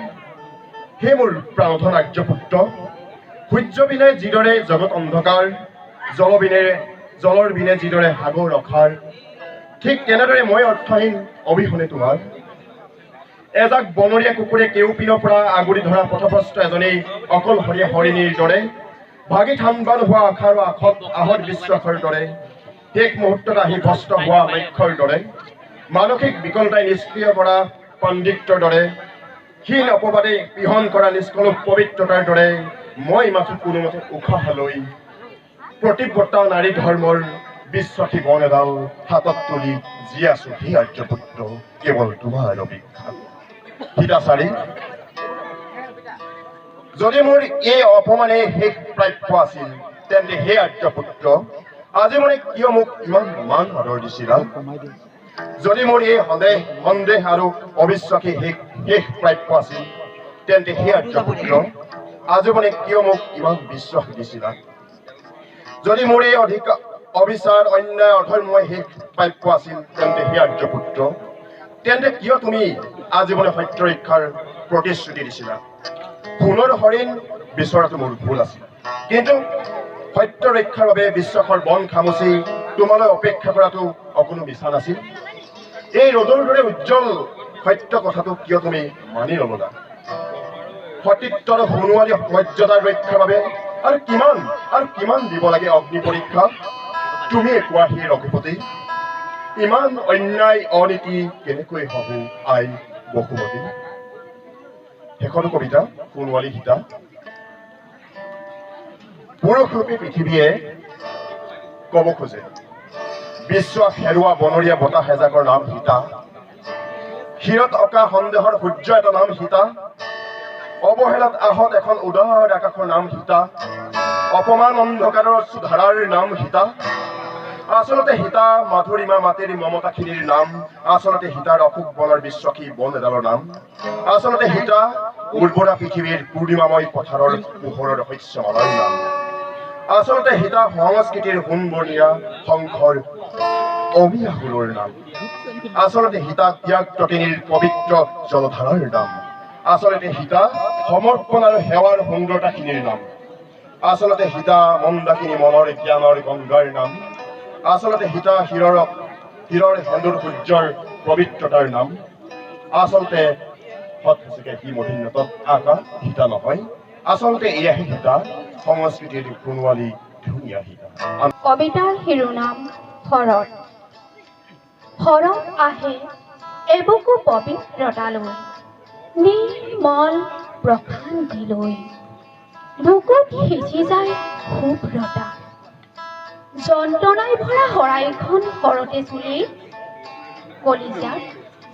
হে মোৰ প্ৰাণধন আৰ্যপুত্ৰ, সূৰ্য বিনে যিদৰে জগত অন্ধকাৰ, জলৰ বিনে যিদৰে সাগৰ ৰখাৰ, ঠিক তেনেদৰে মই অৰ্থহীন অবিহনে তোমাৰ। এজাক বনৰীয়া কুকুৰে কেউপিনৰ পৰা আগুৰি ধৰা পথভ্ৰষ্ট এজনী অকলশৰীয়া হৰিণীৰ দৰে, ভাগি থানবান হোৱা আশাৰ আহত বিশ্বাসৰ দৰে, শেষ মুহূৰ্তত আহি ভস্ত হোৱা লক্ষ্যৰ দৰে, মানসিক বিকলতাই নিষ্ক্ৰিয় কৰা পাণ্ডিত্যৰ দৰে, হীন অপবাদে পিহন কৰা নিষ্কলুষ পবিত্ৰতাৰ দৰে মই মাথো কোনোমতে উশাহ লৈ প্ৰতিব্ৰতা নাৰী ধৰ্মৰ বিশ্বাসী বন এডাল হাতত তুলি যি আছো হে আৰ্যপুত্ৰ, কেৱল তোমাৰ অভিক্ষাত। সীতা 4 যদি মোৰ এই অপমানে শেষ প্ৰাপ্য আছিল, তেন্তে হে আৰ্যপুত্ৰ আজি মানে কিয় মোক ইমান মান আদৰ দিছিলা? যদি মোৰ এই সন্দেহ আৰু অবিশ্বাসী শেষ প্ৰাপ্য আছিল, তেন্তে হে আৰ্যপুত্ৰ আজি মানে কিয় মোক ইমান বিশ্বাস দিছিলা? যদি মোৰ এই অবিচাৰ অন্যায় অধৰ্মই শেষ প্ৰাপ্য আছিল, তেন্তে হে আৰ্যপুত্ৰ তেন্তে কিয় তুমি আজীৱনে সত্য ৰক্ষাৰ প্ৰতিশ্ৰুতি দিছিলা? সোণৰ হৰিণ বিচৰাটো মোৰ ভুল আছিল, কিন্তু সত্য ৰক্ষাৰ বাবে বিশ্বাসৰ বন খামুচি তোমালৈ অপেক্ষা কৰাটো অকণো মিছা নাছিল। এই ৰ'দৰ দৰে উজ্জ্বল সত্য কথাটো কিয় তুমি মানি নললা? সতীত্বৰ সোণোৱালী মৰ্যাদাৰ ৰক্ষাৰ বাবে আৰু কিমান দিব লাগে অগ্নি পৰীক্ষা? তুমিয়ে কোৱা হে ৰঘুপতি, ইমান অন্যায় অনীতি কেনেকৈ হব আই বসুমতী? শেষৰ কবিতা সোণোৱালী সীতা। পুৰুষৰূপী পৃথিৱীয়ে কব খোজে বিশ্বাস হেৰুৱা বনৰীয়া বতাহ এজাকৰ নাম সীতা, ক্ষীৰত অকা সন্দেহৰ সূৰ্য এটা নাম সীতা, অৱহেলাত আহত এখন উদাৰ আকাশৰ নাম সীতা, অপমান অন্ধকাৰৰ ধাৰাৰ নাম সীতা। আচলতে সীতা মাধুৰিমা মাটিৰ মমতাখিনিৰ নাম, আচলতে সীতাৰ অশোক বনৰ বিশ্বাসী বন এডালৰ নাম, আচলতে সীতা উৰ্বৰা পৃথিৱীৰ পূৰ্ণিমাময় পথাৰৰ পোহৰৰ শস্যমালাৰ নাম, আচলতে সীতা সংস্কৃতিৰ সোণবৰণীয়া শংখৰ অমিয়া ফুলৰ নাম, আচলতে সীতা ত্যাগ তটিনীৰ পবিত্ৰ জলধাৰাৰ নাম, আচলতে সীতা সমৰ্পণ আৰু সেৱাৰ সুন্দৰতাখিনিৰ নাম, আচলতে সীতা মন্দাকিনী মনৰ জ্ঞানৰ গংগাৰ নাম, আচলতে সীতা হিৰৰ সেন্দুৰ সূৰ্যৰ পবিত্ৰতাৰ নাম, আচলতে সঁচাকৈ সি মহিন্নতত আকা সীতা নহয়, আচলতে এয়াহে সীতা, সংস্কৃতিৰ সোণোৱালী ধুনীয়া সীতা। কবিতাৰ শিৰোনাম শৰৎ। শৰৎ আহে এবুকু পবিত্ৰতালৈ, নিৰ্মল প্ৰশান্তিলৈ, বুকুত সিঁচি যায় শুভ্ৰতা। যন্ত্ৰণাই ভৰা শৰাইখন শৰতে চুলি, কলিজাত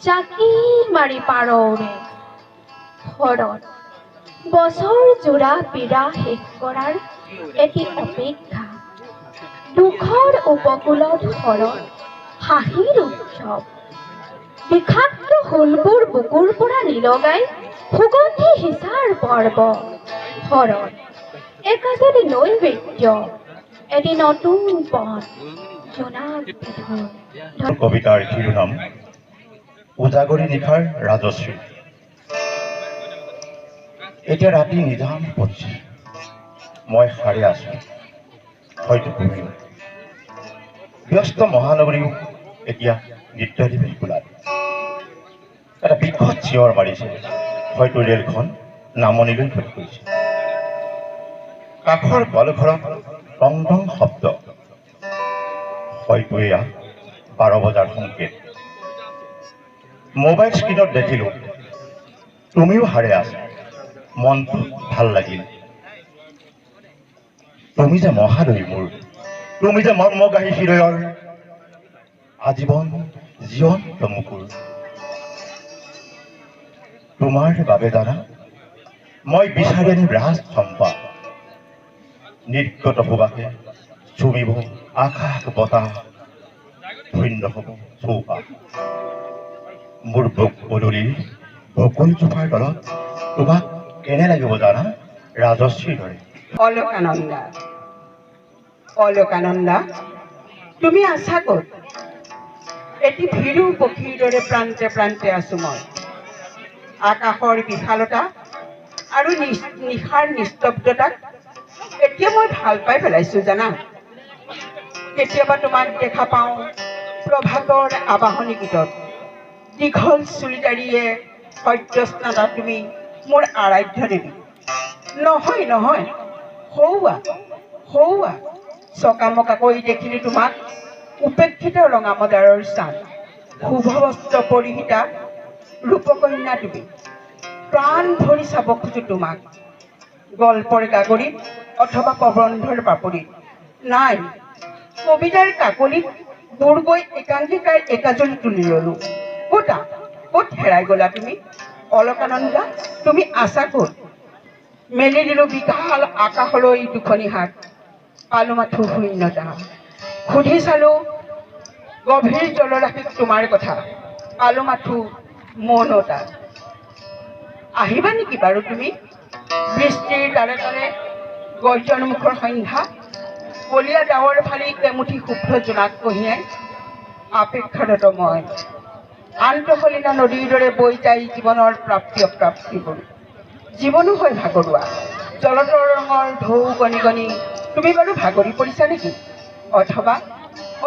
জাকি মাৰি পাৰ উৰে। শৰৎ বছৰ জোৰা পীড়া শেষ কৰাৰ এটি অপেক্ষা। দুখৰ উপকূলত শৰৎ হাঁহিৰ উৎসৱ। বিষাক্ত ফুলবোৰ বুকুৰ পৰা নিলগাই সুগন্ধি সিঁচাৰ পৰ্ব। শৰৎ একাজলি নৈবেদ্য, এটি নতুন পথ জোনাক বিধুৰ। কবিতাৰ শিৰোনাম উজাগৰি নিশাৰ ৰাজশ্ৰী। এতিয়া ৰাতি নিজান পৰিছে, মই সাৰে আছো, হয়তো তুমিও। ব্যস্ত মহানগৰীও এতিয়া নৃত্য দিৱস বোলাত এটা বৃহৎ চিঞৰ মাৰিছে, হয়তো ৰেলখন নামনিলৈ গতি কৰিছে। কাষৰ গোৱালঘৰত টং টং শব্দ, হয়তো এয়া 12 বজাৰ সংকেত। মোবাইল স্ক্ৰীণত দেখিলো তুমিও হাৰে আছা, মনটো ভাল লাগিল। তুমি যে মহাদয়ী মোৰ, তুমি যে মৰ্মগাহী হৃদয়ৰ আজীৱন জীৱন্ত মুকুৰ। তোমাৰ বাবে জানা মই বিচাৰি আনিম ৰাজ চম্পা, নিৰ্গত সুবাসে চুমিব আকাশ বতাহ, ধন্য হ'ব চৌপাশ। মোৰ পদূলিৰ বকুল জোপাৰ তলত তোমাক কেনে লাগিব জানা, ৰাজশ্ৰীৰ দৰে। অলকানন্দা, অলকানন্দা, তুমি আছা ক'ত? এটি ভীৰু পক্ষীৰ দৰে প্ৰান্তে প্ৰান্তে আছো মই। আকাশৰ বিশালতা আৰু নিশাৰ নিস্তব্ধতাক এতিয়া মই ভাল পাই পেলাইছো জানা। কেতিয়াবা তোমাক দেখা পাওঁ প্ৰভাতৰ আবাহনী গীতত, দীঘল চুলিদাৰিয়ে সদ্যস্নাতা তুমি মোৰ আৰাধ্য দেৱী। নহয় নহয়, সৌৱা সৌৱা, চকামকাকৈ দেখিলো তোমাক উপেক্ষিত ৰঙামদাৰৰ চান, শুভবস্ত্ৰ পৰিহিতা ৰূপকন্যা তুমি। প্ৰাণ ভৰি চাব খোজো তোমাক, গল্পৰ গাগৰিত অথবা প্ৰবন্ধৰ পাপৰিত, নাই কবিতাৰ কাকলিত দূৰ গৈ একাংকিকাৰ একাজলি তুলি ললো। ক'ত হেৰাই গলা তুমি? অলকানন্দা, তুমি আছা ক'ত? মেলি দিলো বিশাল আকাশলৈ দুখনি হাত, পালো মাথো শূন্যতা। সুধি চালো গভীৰ জলৰাশিত তোমাৰ কথা, পালো মাথো মৌনতা। আহিবা নেকি বাৰু তুমি? বৃষ্টিৰ তাৰে তাৰে গৰ্জনমুখৰ সন্ধ্যা, কলীয়া ডাৱৰ ফালি এমুঠি শুভ্ৰ জোনাক কঢ়িয়াই আপেক্ষাৰত মই। আন্তঃসলীনা নদীৰ দৰে বৈ যায় জীৱনৰ প্ৰাপ্তি অপ্ৰাপ্তিবোৰ। জীৱনো হয় ভাগৰুৱা, জলতৰঙৰ ঢৌ গণি গণি তুমি বাৰু ভাগৰি পৰিছা নেকি?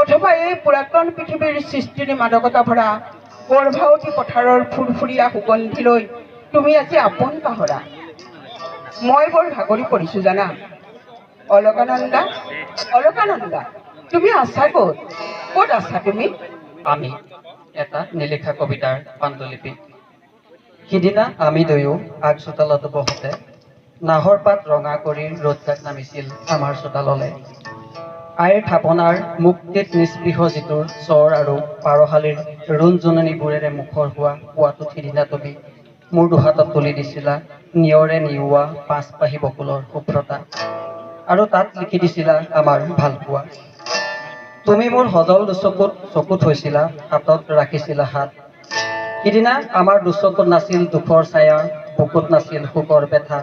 অথবা এই পুৰাতন পৃথিৱীৰ সৃষ্টিৰ মাদকতা ভৰা গৰ্ভাৱতী পথাৰৰ ফুৰফুৰীয়া সুগন্ধিলৈ তুমি আজি আপোন পাহৰা। মই বৰ ভাগৰি পৰিছো জানা। অলকানন্দা, অলকানন্দা, তুমি আছা ক'ত? ক'ত আছা তুমি? আমি এটা নিলিখা কবিতাৰ পাণ্ডুলিপি। সিদিনা আমি দুয়ো আগ চোতালত বহোতে নাহৰ পাত ৰঙা কৰি ৰ'দজাক নামিছিল আমাৰ চোতাললে। আইৰ থাপনাৰ মুক্তিত নিস্পৃহ যিটোৰ স্বৰ আৰু পাৰশালীৰ ৰুণ জোননিবোৰেৰে মুখৰ হোৱা পোৱাটো সিদিনা তুমি মোৰ দুহাতত তুলি দিছিলা নিয়ৰে নিওৱা 5 পাহি বকুলৰ শুভ্ৰতা, আৰু তাত লিখি দিছিলা আমাৰ ভাল পোৱা। তুমি মোৰ সজল দুচকুত চকুত হৈছিলা, হাতত ৰাখিছিলা হাত। সিদিনা আমাৰ দুচকুত নাছিল দুখৰ ছায়া, বুকুত নাছিল শোকৰ বেথা।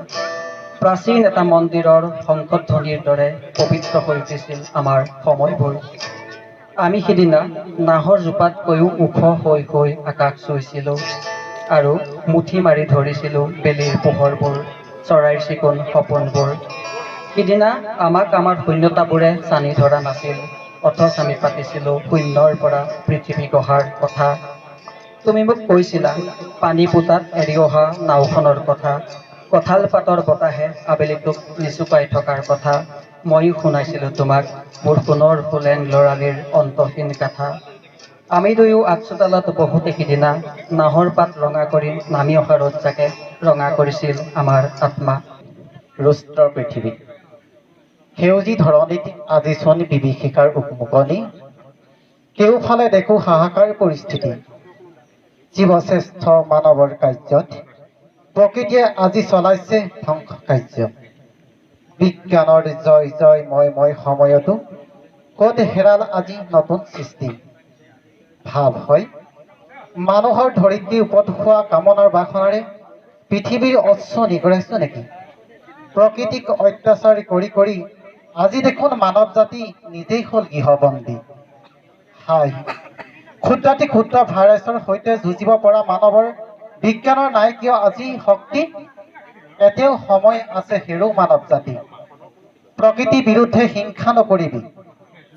প্ৰাচীন এটা মন্দিৰৰ শংখধ্বনিৰ দৰে পবিত্ৰ হৈ উঠিছিল আমাৰ সময়বোৰ। আমি সিদিনা নাহৰ জোপাতকৈও ওখ হৈ হৈ আকাশ চুইছিলোঁ আৰু মুঠি মাৰি ধৰিছিলোঁ বেলিৰ পোহৰবোৰ, চৰাইৰ চিকুণ সপোনবোৰ। সিদিনা আমাক আমাৰ শূন্যতাবোৰে চানি ধৰা নাছিল, অথচ আমি পাতিছিলোঁ শূন্যৰ পৰা পৃথিৱী গঢ়াৰ কথা। তুমি মোক কৈছিলা পানী পোতাত এৰি অহা নাওখনৰ কথা, কঁঠাল পাতৰ বতাহে আবেলিটোক নিচুকাই থকাৰ কথা। ময়ো শুনাইছিলোঁ তোমাক মোৰ সোণৰ ফুলেং ল'ৰালিৰ অন্তহীন কথা। আমি দুয়ো আগচোতালত বহুতে সিদিনা নাহৰ পাত ৰঙা কৰি নামি অহা ৰ'দজাকে ৰঙা কৰিছিল আমাৰ আত্মা। ৰুষ্ট পৃথিৱী সেউজী ধৰণীত আজি চোন বিভীষিকাৰ উকমুকনি। কেওফালে দেখো হাহাকাৰ পৰিস্থিতি। জীৱশ্ৰেষ্ঠ মানৱৰ কাৰ্যত প্ৰকৃতিয়ে আজি চলাইছে ধ্বংস কাৰ্য। বিজ্ঞানৰ জয় জয় মই সময়তো ক'ত হেৰাল আজি নতুন সৃষ্টি। ভাৱ হয় মানুহৰ ধৰিত্ৰী ওপৰত হোৱা কামনাৰ বাসনাৰে পৃথিৱীৰ অশ্ৰু নিগৰাইছো নেকি? প্ৰকৃতিক অত্যাচাৰ কৰি কৰি আজি দেখোন মানৱ জাতি নিজেই হ'ল গৃহবন্দী। হাই ক্ষুদ্ৰাতি ক্ষুদ্ৰ ভাইৰাছৰ সৈতে যুঁজিব পৰা মানৱৰ বিজ্ঞানৰ নাই কিয় আজি শক্তি? এতিয়াও সময় আছে হেৰো মানৱ জাতি। প্ৰকৃতিৰ বিৰুদ্ধে হিংসা নকৰিবি।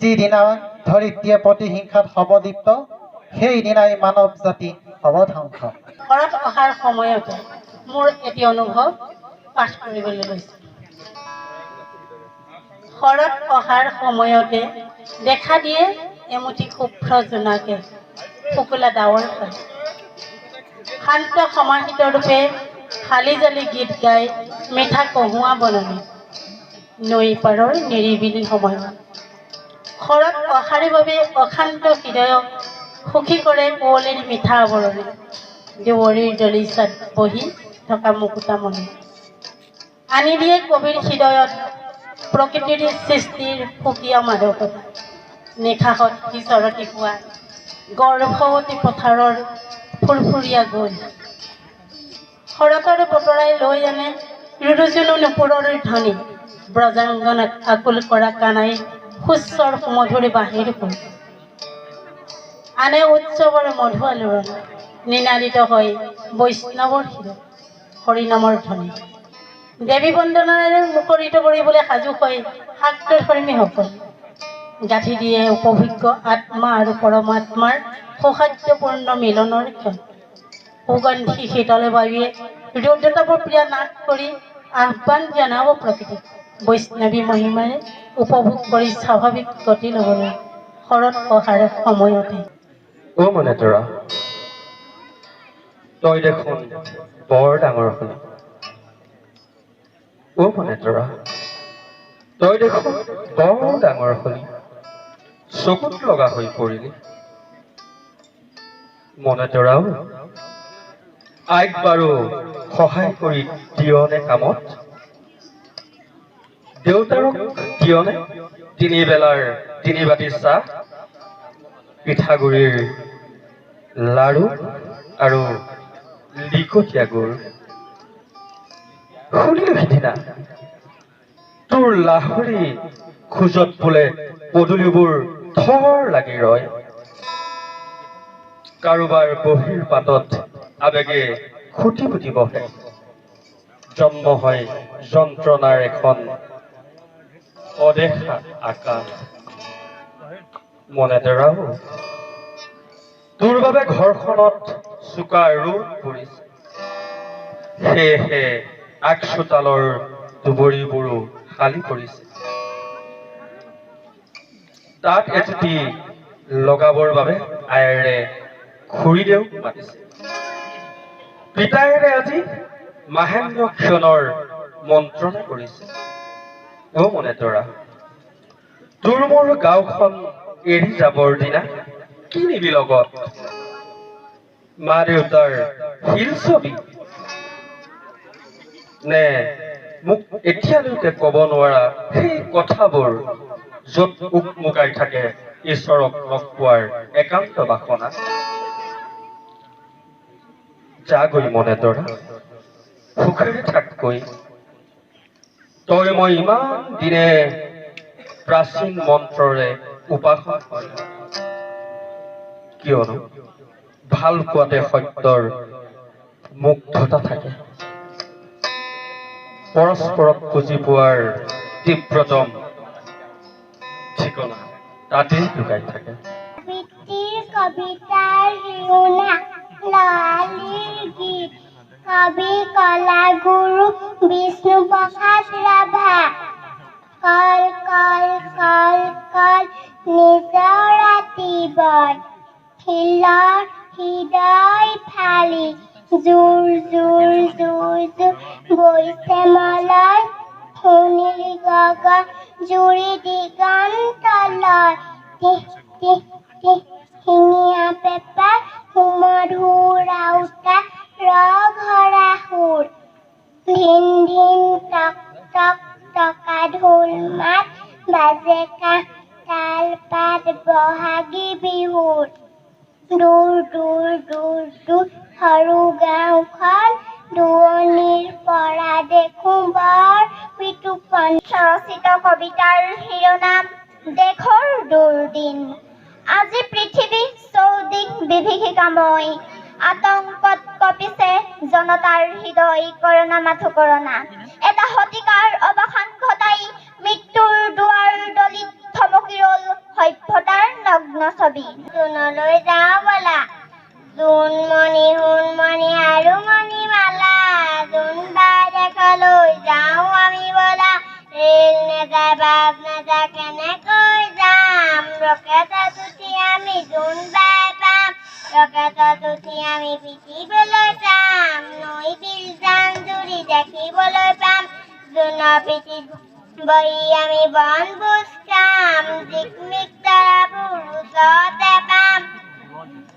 যিদিনা ধৰিত্ৰীয়ে প্ৰতিহিংসাত হ'ব দীপ্ত, সেইদিনাই মানৱ জাতি হ'ব ধ্বংস। ঘৰত অহাৰ সময়তে মোৰ এটি অনুভৱ পাঠ কৰিবলৈ লৈছোঁ। ঘৰত অহাৰ সময়তে দেখা দিয়ে এমুঠি শুভ্ৰ জোনাকে শুকুলা ডাৱৰ পায়। শান্ত সমাহিত ৰূপে শালি জালি গীত গাই মিঠা কহুৱা বননি নৈ পাৰৰ নিৰিবিলি সময়ত। ঘৰত অহাৰে বাবে অশান্ত হৃদয়ক সুখী কৰে কুঁৱলীৰ মিঠা আৱৰণে। দেৱৰীৰ দলিচাত বহি থকা মুকুতামণি আনি দিয়ে কবিৰ হৃদয়ত প্ৰকৃতিৰ সৃষ্টিৰ সুকীয়া মাদকতা। নিশাহত সিঁচৰতি হোৱা গৰ্ভৱতী পথাৰৰ ফুৰফুৰীয়া গৈ শৰতৰ বতৰাই লৈ আনে ৰুজুনু নুপুৰৰ ধ্বনি। ব্ৰজাংগনাত আকুল কৰা কানাই সুস্বৰ সুমধুৰ বাঁহীৰ সুৰ আনে উৎসৱৰ মধু আলোড়ন। নিনাদিত হয় বৈষ্ণৱৰ হৃদয় হৰিনামৰ ধ্বনি। দেৱী বন্দনাৰে মুখৰিত কৰিবলৈ সাজু হয় শাক্ত ধৰ্মীসকল। গাঁঠি দিয়ে উপভোগ্য আত্মা আৰু পৰমাত্মাৰ সৌহাৰ্দ্যপূৰ্ণ মিলনৰ ক্ষণ। সুগন্ধি শীতল বায়ুৱে ৰুদ্ৰতাপৰ প্ৰিয়া নাশ কৰি আহ্বান জনাব প্ৰকৃতিক বৈষ্ণৱী মহিমাৰে উপভোগ কৰি স্বাভাৱিক গতি ল'বলৈ শৰৎ অহাৰ সময়তে। অ মনে তৰা তই দেখোন বৰ ডাঙৰ হলি। অ মনে তৰা তই দেখোন বৰ ডাঙৰ হলি। চকুত লগা হৈ পৰিলি। মনে তৰাও আইক বাৰু সহায় কৰি দিয়নে কামত? দেউতাৰক দিয়নে তিনিবেলাৰ তিনি বাটি চাহ, পিঠাগুড়িৰ লাড়ু আৰু লিকটীয়া গুড়? শুনিলো সিদিনা তোৰ লাহৰী খোজত বোলে পদূলিবোৰ থৰ লাগি ৰয়। কাৰোবাৰ বহিৰ পাতত আবেগে খুটি পুতি বহে। জন্ম হয় যন্ত্ৰণাৰ এখন অদেখা আকাশ। মনে তৰাও তোৰ বাবে ঘৰখনত চোকা ৰ'দ পৰিছে। সেয়েহে আগচোতালৰ দুবৰিবোৰো খালী পৰিছে। তাত এজুতি লগাবৰ বাবে আয়েৰে খুৰীদেউ মাতিছে। পিতায়েৰে আজি মাহেন্দ্ৰ ক্ষণৰ মন্ত্ৰণা কৰিছে। অ মনে তৰা তোৰ মোৰ গাঁওখন এৰি যাবৰ দিনা কি নিবি লগত? মা দেউতাৰ শিল ছবি নে মোক এতিয়ালৈকে ক'ব নোৱাৰা সেই কথাবোৰ য'ত উকমুকাই থাকে ঈশ্বৰক লগ পোৱাৰ একান্ত বাসনা? যাগৈ মনে তৰা সুখেৰে থাককৈ। তই মই ইমান দিনে প্ৰাচীন মন্ত্ৰৰে উপাসনা কৰিলো। কিয়নো ভাল পোৱাতে সত্যৰ মুগ্ধতা থাকে। পৰস্পৰক বুজি পোৱাৰ তীব্ৰতম ঠিকনা তাতেই লুকাই থাকে। কবিতাৰ শিৰোনাম লৰালিৰ গীত কবি কলা গুৰু বিষ্ণু প্ৰসাদ ৰাভা কল কল কল কল নিজৰ ৰাতিবৰ শিলৰ হৃদয় ফালি জোৰ জোৰ জোৰ জোৰ বৈছে মলয় শুনিলি গগন জুৰি দিগন্তলয় টিহ টিহ টিহ শিঙিয়া পেপা সুমধুৰা উতা ৰঘৰা সুৰ ধিন ধিন টক টক টকা ঢোল মাত বাজে কাহ তাল পাত বহাগী বিহুৰ দূৰ দূৰ দূৰ দূৰ সৰু গাঁওখন দুৱনিৰ পৰা দেখো বৰ বিতুপন ৰচিত কবিতাৰ শিৰোনাম দেশৰ দুৰ্দিন আজি পৃথিৱী চৌদিশ বিভীষিকাময় আতংকত কঁপিছে জনতাৰ হৃদয় কৰোণা মাথো কৰোণা এটা শতিকাৰ অৱসান ঘটাই মৃত্যুৰ দুৱাৰ দলিত থমকি ৰল সভ্যতাৰ নগ্ন ছবি জোনলৈ যাওঁ বলা জোনমণি সোণমণি আৰু মণিমালা জোনবাই দেশলৈ যাওঁ আমি বলা ৰেল নেযায় বাছ নেযায় কেনেকৈ যাম ৰকেটত উঠি আমি জোনবাই পাম ৰকেটত উঠি আমি পৃথিৱীলৈ যাম নৈ বিল জান জুৰি দেখিবলৈ পাম জোনৰ পিঠিত বহি আমি বনভোজ খাম জিকমিক তৰাবোৰ ওচৰতে পাম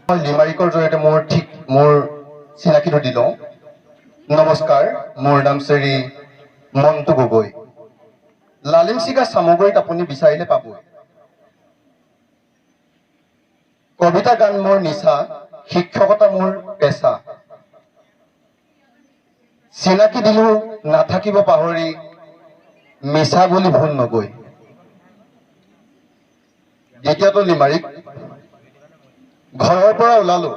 মই লিমাৰিকৰ জৰিয়তে মোৰ চিনাকিটো দি লওঁ নমস্কাৰ মোৰ নাম শ্ৰী মন্টু গগৈ লালিম চিগা চামগুৰিত আপুনি বিচাৰিলে পাব কবিতা গান মোৰ নিচা শিক্ষকতা মোৰ পেচা চিনাকি দিলো নাথাকিব পাহৰি মিছা বুলি ভুল নগৈ দ্বিতীয়টো লিমাৰিক ঘৰৰ পৰা ওলালো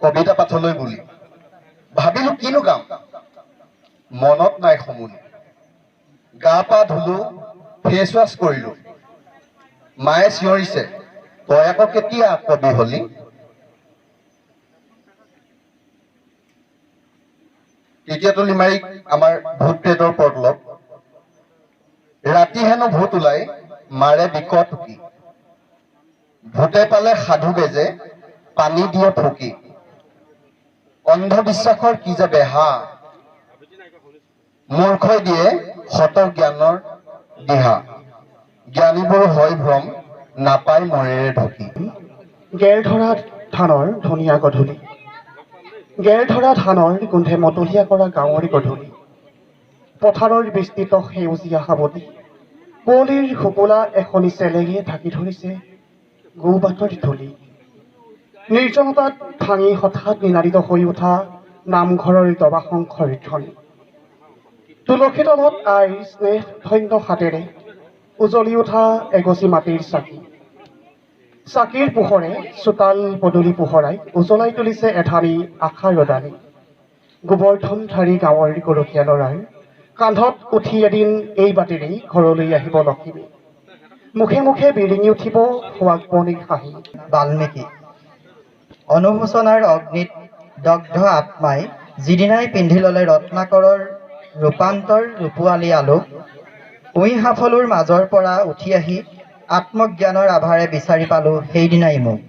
কবিতা পাঠলৈ বুলি ভাবিলো কিনো গাম মনত নাই সমুলি গা পা ধুলো ফেচ ৱাছ কৰিলো মায়ে চিঞৰিছে তই আকৌ কেতিয়া কবি হলি তৃতীয়টো লিমাৰিক আমাৰ ভূত প্ৰেতৰ পৰলক ৰাতি হেনো ভূত ওলাই মাৰে বিকট টুকি ভূতে পালে সাধু বেজে পানী দিয়ে ফুকি অন্ধবিশ্বাসৰ কি যে বেহা মূৰ্খই দিয়ে শত জ্ঞানৰ দিহা জ্ঞানীবোৰ হয় ভ্ৰম নাপায় মৰেৰে ঢুকি গেৰ ধৰা ধানৰ ধুনীয়া গধূলি গেৰ ধৰা ধানৰ গোন্ধে মতলীয়া কৰা গাঁৱৰ গধূলি পথাৰৰ বিস্তৃত সেউজীয়া হাবলি কুঁৱলীৰ শুকুলা এখনি চেলেঙিয়ে ঢাকি ধৰিছে গৌবাটৰ ধূলি নিৰ্জনতাত ভাঙি হঠাৎ নিনাদিত হৈ উঠা নামঘৰৰ দবা শংখৰ ধ্বনি তুলসী তলত আইৰ স্নেহ ধন্য হাতেৰে উজলি উঠা এগছি মাটিৰ চাকি চাকিৰ পোহৰে চোতাল পদূলি পোহৰাই উজ্বলাই তুলিছে এধানি আশাৰ ৰদালি গোবৰ্ধনধাৰী গাঁৱৰ গৰখীয়া ল'ৰাৰ কান্ধত উঠি এদিন এই বাটেৰেই ঘৰলৈ আহিব লক্ষ্মী মুখে মুখে বিৰিঙি উঠিব সোৱাগমণিৰ হাঁহি বাল্মীকি অনুশোচনাৰ অগ্নিত দগ্ধ আত্মাই যিদিনাই পিন্ধি ল'লে ৰত্নাকৰৰ ৰূপান্তৰ ৰূপোৱালী আলোক উই সাফলুৰ মাজৰ পৰা উঠি আহি আত্মজ্ঞানৰ আভাৰে বিচাৰি পালোঁ সেইদিনাই মোক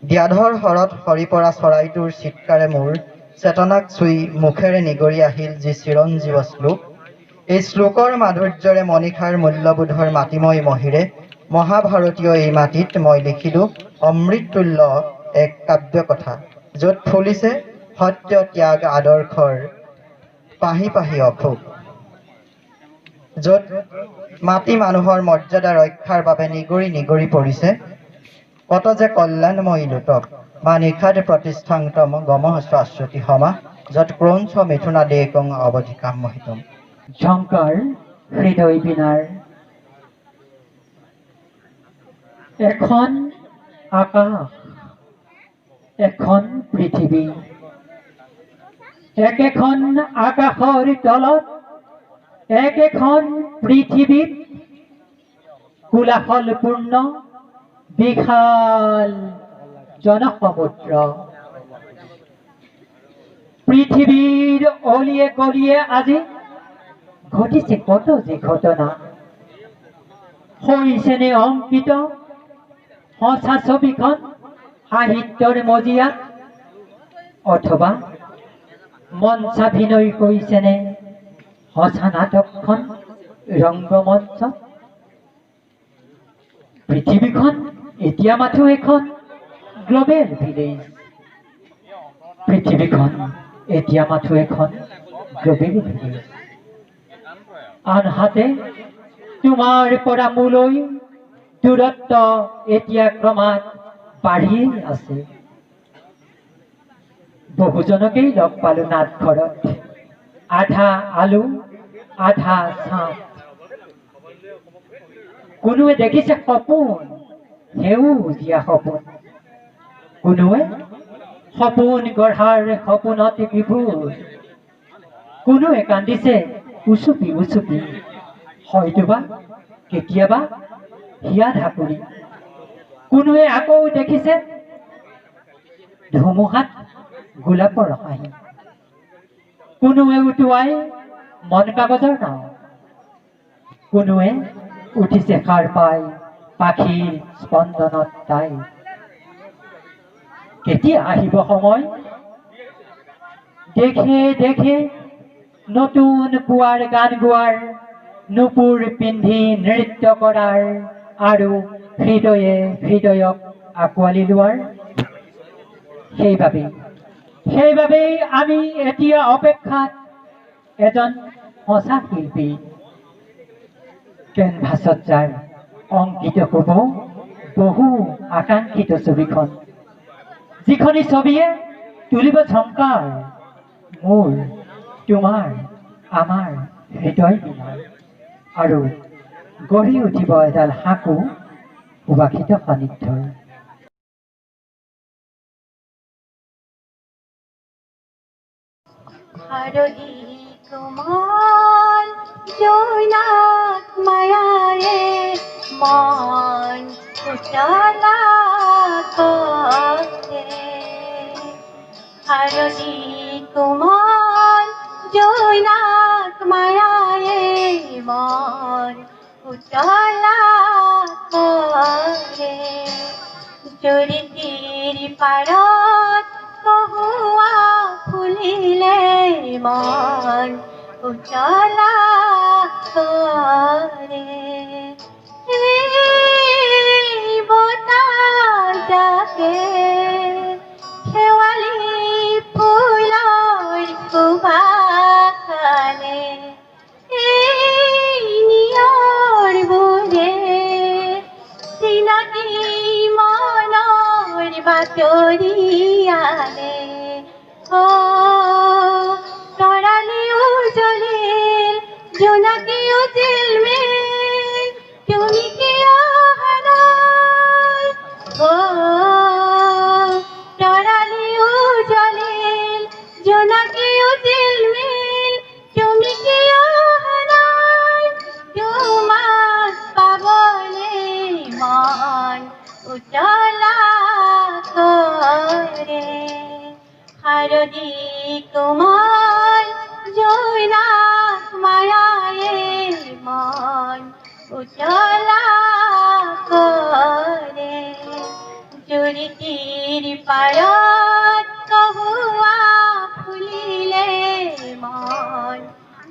ব্যাধৰ হৰত সৰি পৰা চৰাইটোৰ চিৎকাৰে মোৰ চেতনাক চুই মুখেৰে নিগৰি আহিল যি চিৰঞ্জীৱ শ্লোক এই শ্লোকৰ মাধুৰ্যৰে মণিষাৰ মূল্যবোধৰ মাটিময় মহিৰে মহাভাৰতীয় এই মাটিত মই লিখিলোঁ অমৃততুল্য এক কাব্য কথা য'ত ফুলিছে সত্য ত্যাগ আদৰ্শৰ পাহি পাহি অশোক য'ত মাটি মানুহৰ মৰ্যাদা ৰক্ষাৰ বাবে নিগৰি নিগৰি পৰিছে কত যে কল্যাণময়ী লোটক বা নিষাদ প্ৰতিষ্ঠাংতম গমঃ শাশ্বতী সমা য'ত ক্ৰৌঞ্চ মিথুনা দেকং অৱধিকাম মহিতম ঝংকাৰ হৃদয় বিনাৰ এখন আকাশ এখন পৃথিৱী একেখন আকাশৰ তলত একেখন পৃথিৱীত কোলাহলপূৰ্ণ বিশাল জনসমুদ্ৰ পৃথিবীর অলিয়ে গলিয়ে আজি ঘটিছে কত যে ঘটনা হৈছেনে অংকিত সঁচা ছবিখন সাহিত্যৰ মজিয়াত অথবা মঞ্চাভিনয় কৰিছেনে সঁচা নাটকখন ৰংগমঞ্চত পৃথিৱীখন এতিয়া মাথো এখন গ্ল'বেল ভিলেজ পৃথিৱীখন এতিয়া মাথো এখন গ্ল'বেল ভিলেজ আনহাতে তোমাৰ পৰা মোলৈ দূৰত্ব এতিয়া ক্ৰমাৎ বাঢ়িয়েই আছে বহুজনকেই লগ পালো নাটঘৰত আধা আলু আধা চাঁদ কোনোৱে দেখিছে সপোন সেউজীয়া সপোন কোনোৱে সপোন গঢ়াৰ সপোনত বিভোৰ কোনোৱে কান্দিছে উচুপি উচুপি হয়তোবা কেতিয়াবা হিয়া ঢাকুৰি কোনোৱে আকৌ দেখিছে ধুমুহাত গোলাপৰ হাঁহি কোনোৱে উটুৱাই মন কাগজৰ নাও কোনোৱে উঠিছে সাৰ পাই পাখিৰ স্পন্দনত তাই কেতিয়া আহিব সময় দেখে দেখে নতুন পুৱাৰ গান গোৱাৰ নুপুৰ পিন্ধি নৃত্য কৰাৰ আৰু হৃদয়ে হৃদয়ক আঁকোৱালি লোৱাৰ সেইবাবেই আমি এতিয়া অপেক্ষাত এজন সঁচা শিল্পী কেনভাছত যাৰ অংকিত হ'ব বহু আকাংক্ষিত ছবিখন যিখনি ছবিয়ে তুলিব ঝংকাৰ মোৰ তোমাৰ আমাৰ হৃদয় মিলাৰ আৰু গঢ়ি উঠিব এডাল সাঁকো সুবাসিত সান্নিধ্যৰ হাৰদি কোমল জোনাক মায়াৰে মন উতলা কৰে হাৰদি কোমল জোনাক মায়াৰে মন উতলা কৰে জুৰিটিৰ পাৰত কহুৱা ফুলিলে মন উতলা কৰে বতাহ জাকে শেৱালি ফুলৰ সুবাসনে নিয়ৰবোৰে চিনাকি মনৰ বাতৰি আনে তৰালিও জ্বলিল জোনাকিও জিলমিল তুমি কিয় অহা নাই তৰালিও জ্বলিল জোনাকিও জিলমিল তুমি কিয় অহা নাই তোমাক পাবলে মন উতলা কৰে হাৰদি কোমল জোনাক মায়াৰে মন উতলা কৰে জুৰিটিৰ পাৰত কহুৱা ফুলিলে মন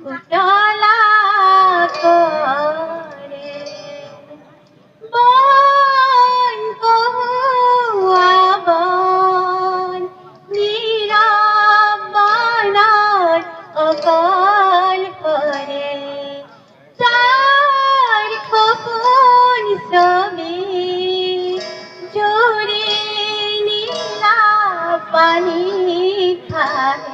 উতলা কৰে বন কহুৱা বন নিৰৱনত অকল কৰে তাৰ সপোন ছবি জুৰি নীলা পানী খায়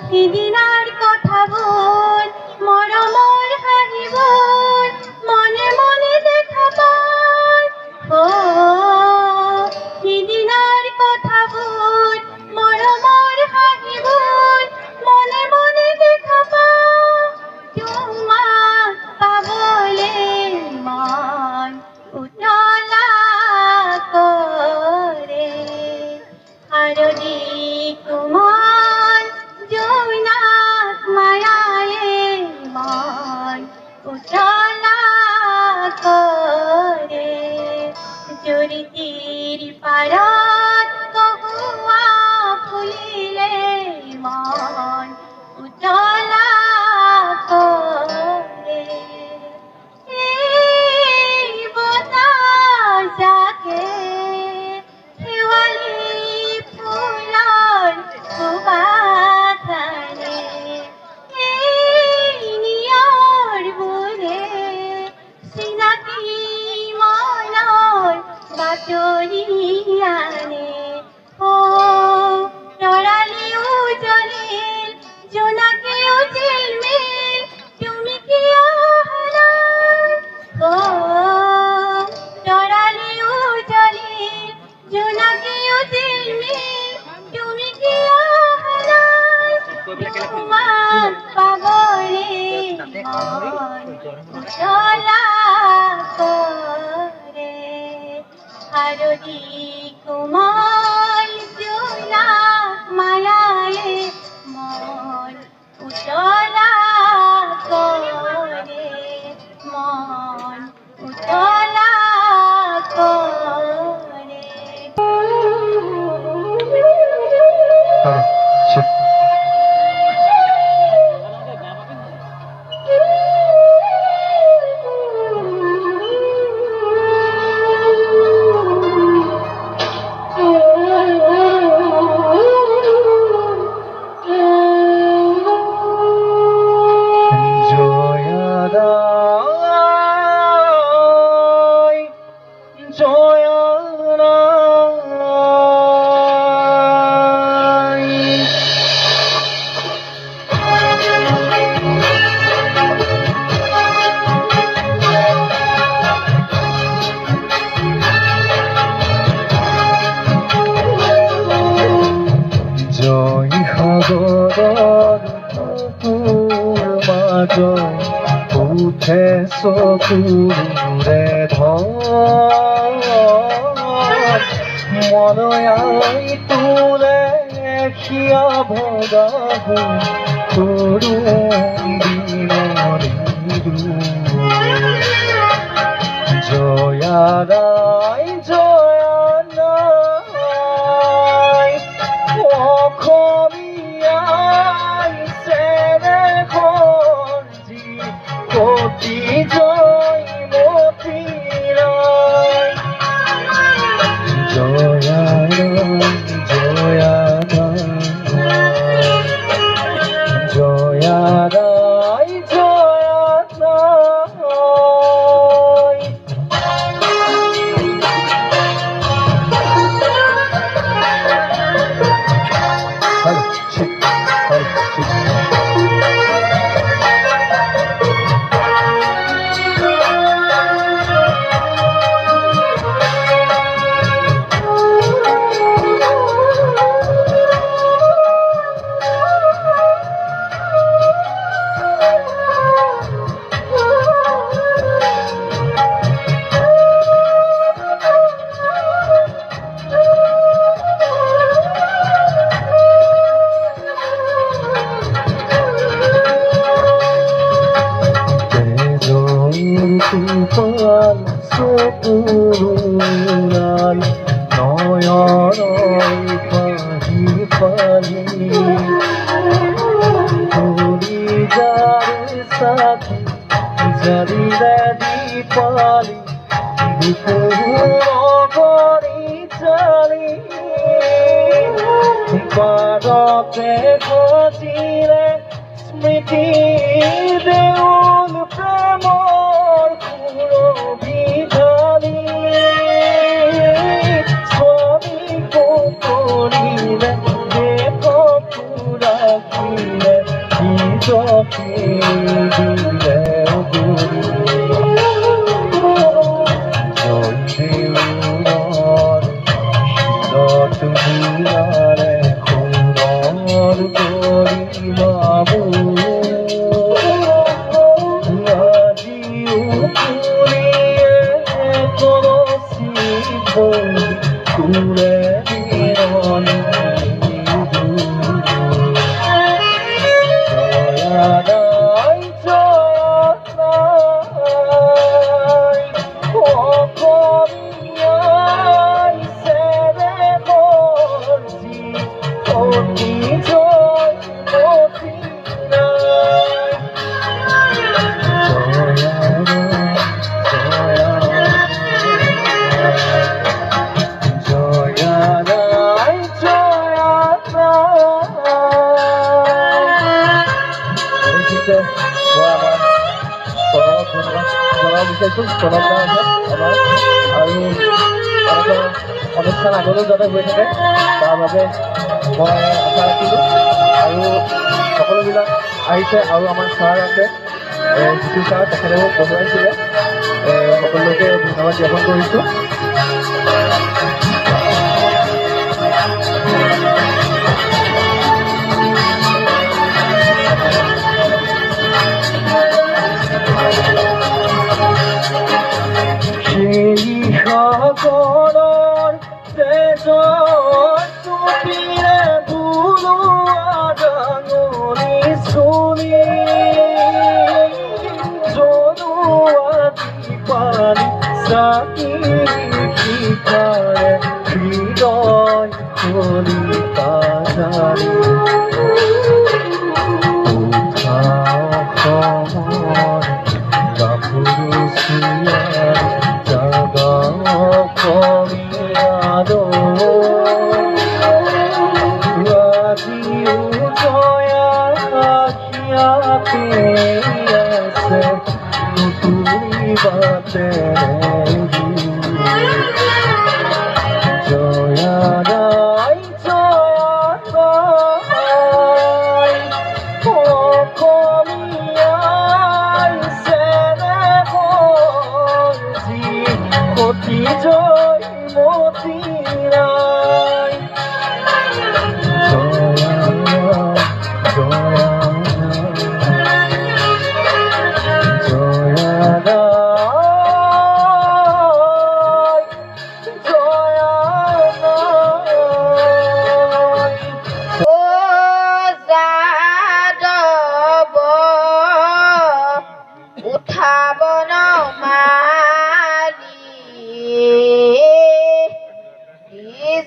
সিদিনাৰ কথাবোৰ মৰমৰ হাঁহিবোৰ মনে মনে দেখা পায় সিদিনাৰ কথাবোৰ মৰমৰ হাঁহিবোৰ মনে মনে দেখা পায় তোমাক পাবলে মন উতলা কৰে হাৰদি পাৰত কহুৱা ফুলিলে মন উতলা কৰে। এই বতাহ জাকে শেৱালি ফুলৰ সুবাস আনে। এই নিয়ৰবোৰে চিনাকি মনৰ বাতৰি আনে। তৰালিও জ্বলিল জোনাকিও ঝিলমিল তুমি কিয় অহা নাই? তৰালিও জ্বলিল জোনাকিও ঝিলমিল তুমি কিয় অহা নাই? তোমাক পাবলে মন উতলা কৰে। শাৰদী কোমল জোনা মায়াৰে মন উতলা কৰে। মন উতলা কৰে। জয় সাগৰৰ বুকুৰ মাজত উঠে চকুৰে ধন। মনয়াই তোলে সিয়া ভগা তৰুণ দিনৰ জয়াদাই জয়াদাই অসমীয়াই চেনেহৰ যি কতি জয়মতীৰাই জয়াদাই জয়াদাই জয়াদাই জয়াদাই তুফান চকুৰাল নয়নই পাহি পাহি তুলি যাৰ সাথী জাৰিলে দীপালি দুপুৰি চালি পাৰতে গজিলে স্মৃতি দেউল প্ৰেমৰ সুৰভিধানী স্বামী কৰিলে দেখিলে নিজকে দিলে জয় সোণৰ কৰি বাবু আজিও ফুৰিয়ে কৰচি ফুলে বিৰণী জয়াদাই জয়াদাই অসমীয়াই বিশেষে মই আমাৰ প্ৰণৱক ধন্যবাদ জনাব বিচাৰিছোঁ। প্ৰণৱ দা আছে আমাৰ, আৰু এনেকৈ অনুষ্ঠান আগলৈও যাতে হৈ থাকে তাৰ বাবে মই আশা ৰাখিলোঁ। আৰু সকলোবিলাক আহিছে, আৰু আমাৰ ছাৰ আছে, যিটো ছাৰ তেখেতে মোক পঢ়ুৱাইছিলে, সকলোকে ধন্যবাদ জ্ঞাপন কৰিছোঁ। সেই সাগৰৰ তেজৰ চুপিৰে বুলোৱা ডাঙৰি চুলি জনোৱা দীপালি চাকি শিপাৰে হৃদয় কলিতা জাৰি উঠা অসমৰ গাভৰু চুয়াৰ জাগা অসমীয়াৰো আজিও জয়া আখিয়াতে আছে নুতুলিবাতে জয়া নাই জয়া নাই অসমীয়াই চেনে যি অতি জয়মতী নাই জয়া জয়া জয়া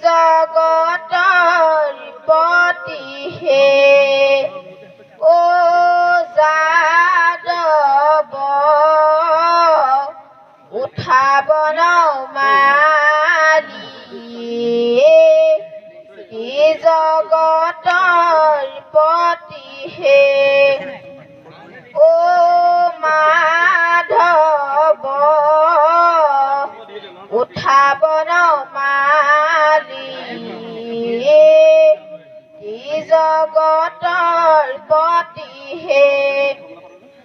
জগতৰ পতিহে ও যাদৱ উঠাব মালি জগতৰ পতিহে ও মাধৱ উঠাব মালি জগতৰ পতিহে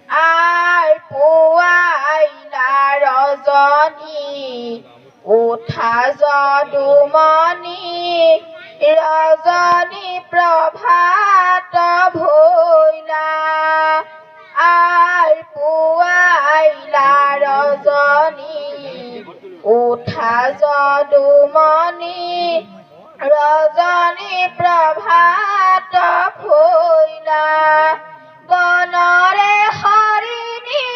আৰ পুৱাইলা ৰজনী উঠা যদুমণি ৰজনী প্ৰভাত ভৈলা আৰ পুৱাইলা ৰজনী উঠা যদুমণি ৰজনী প্ৰভাত ভৈলা বনৰে হৰিণী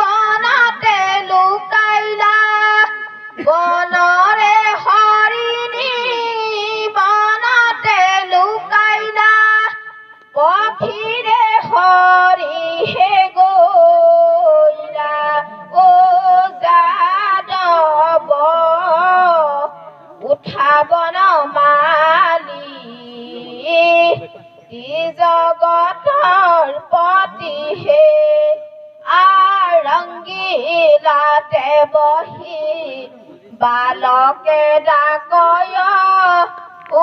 বনতে লুকাইলা বনৰে হৰিণী বনতে লুকাইলা পক্ষীৰে হৰিহে গইলা ও যাদৱ উঠাব মালি জগতৰ পতিহে আৰংগিলাতে বহি বালকে ডাকয়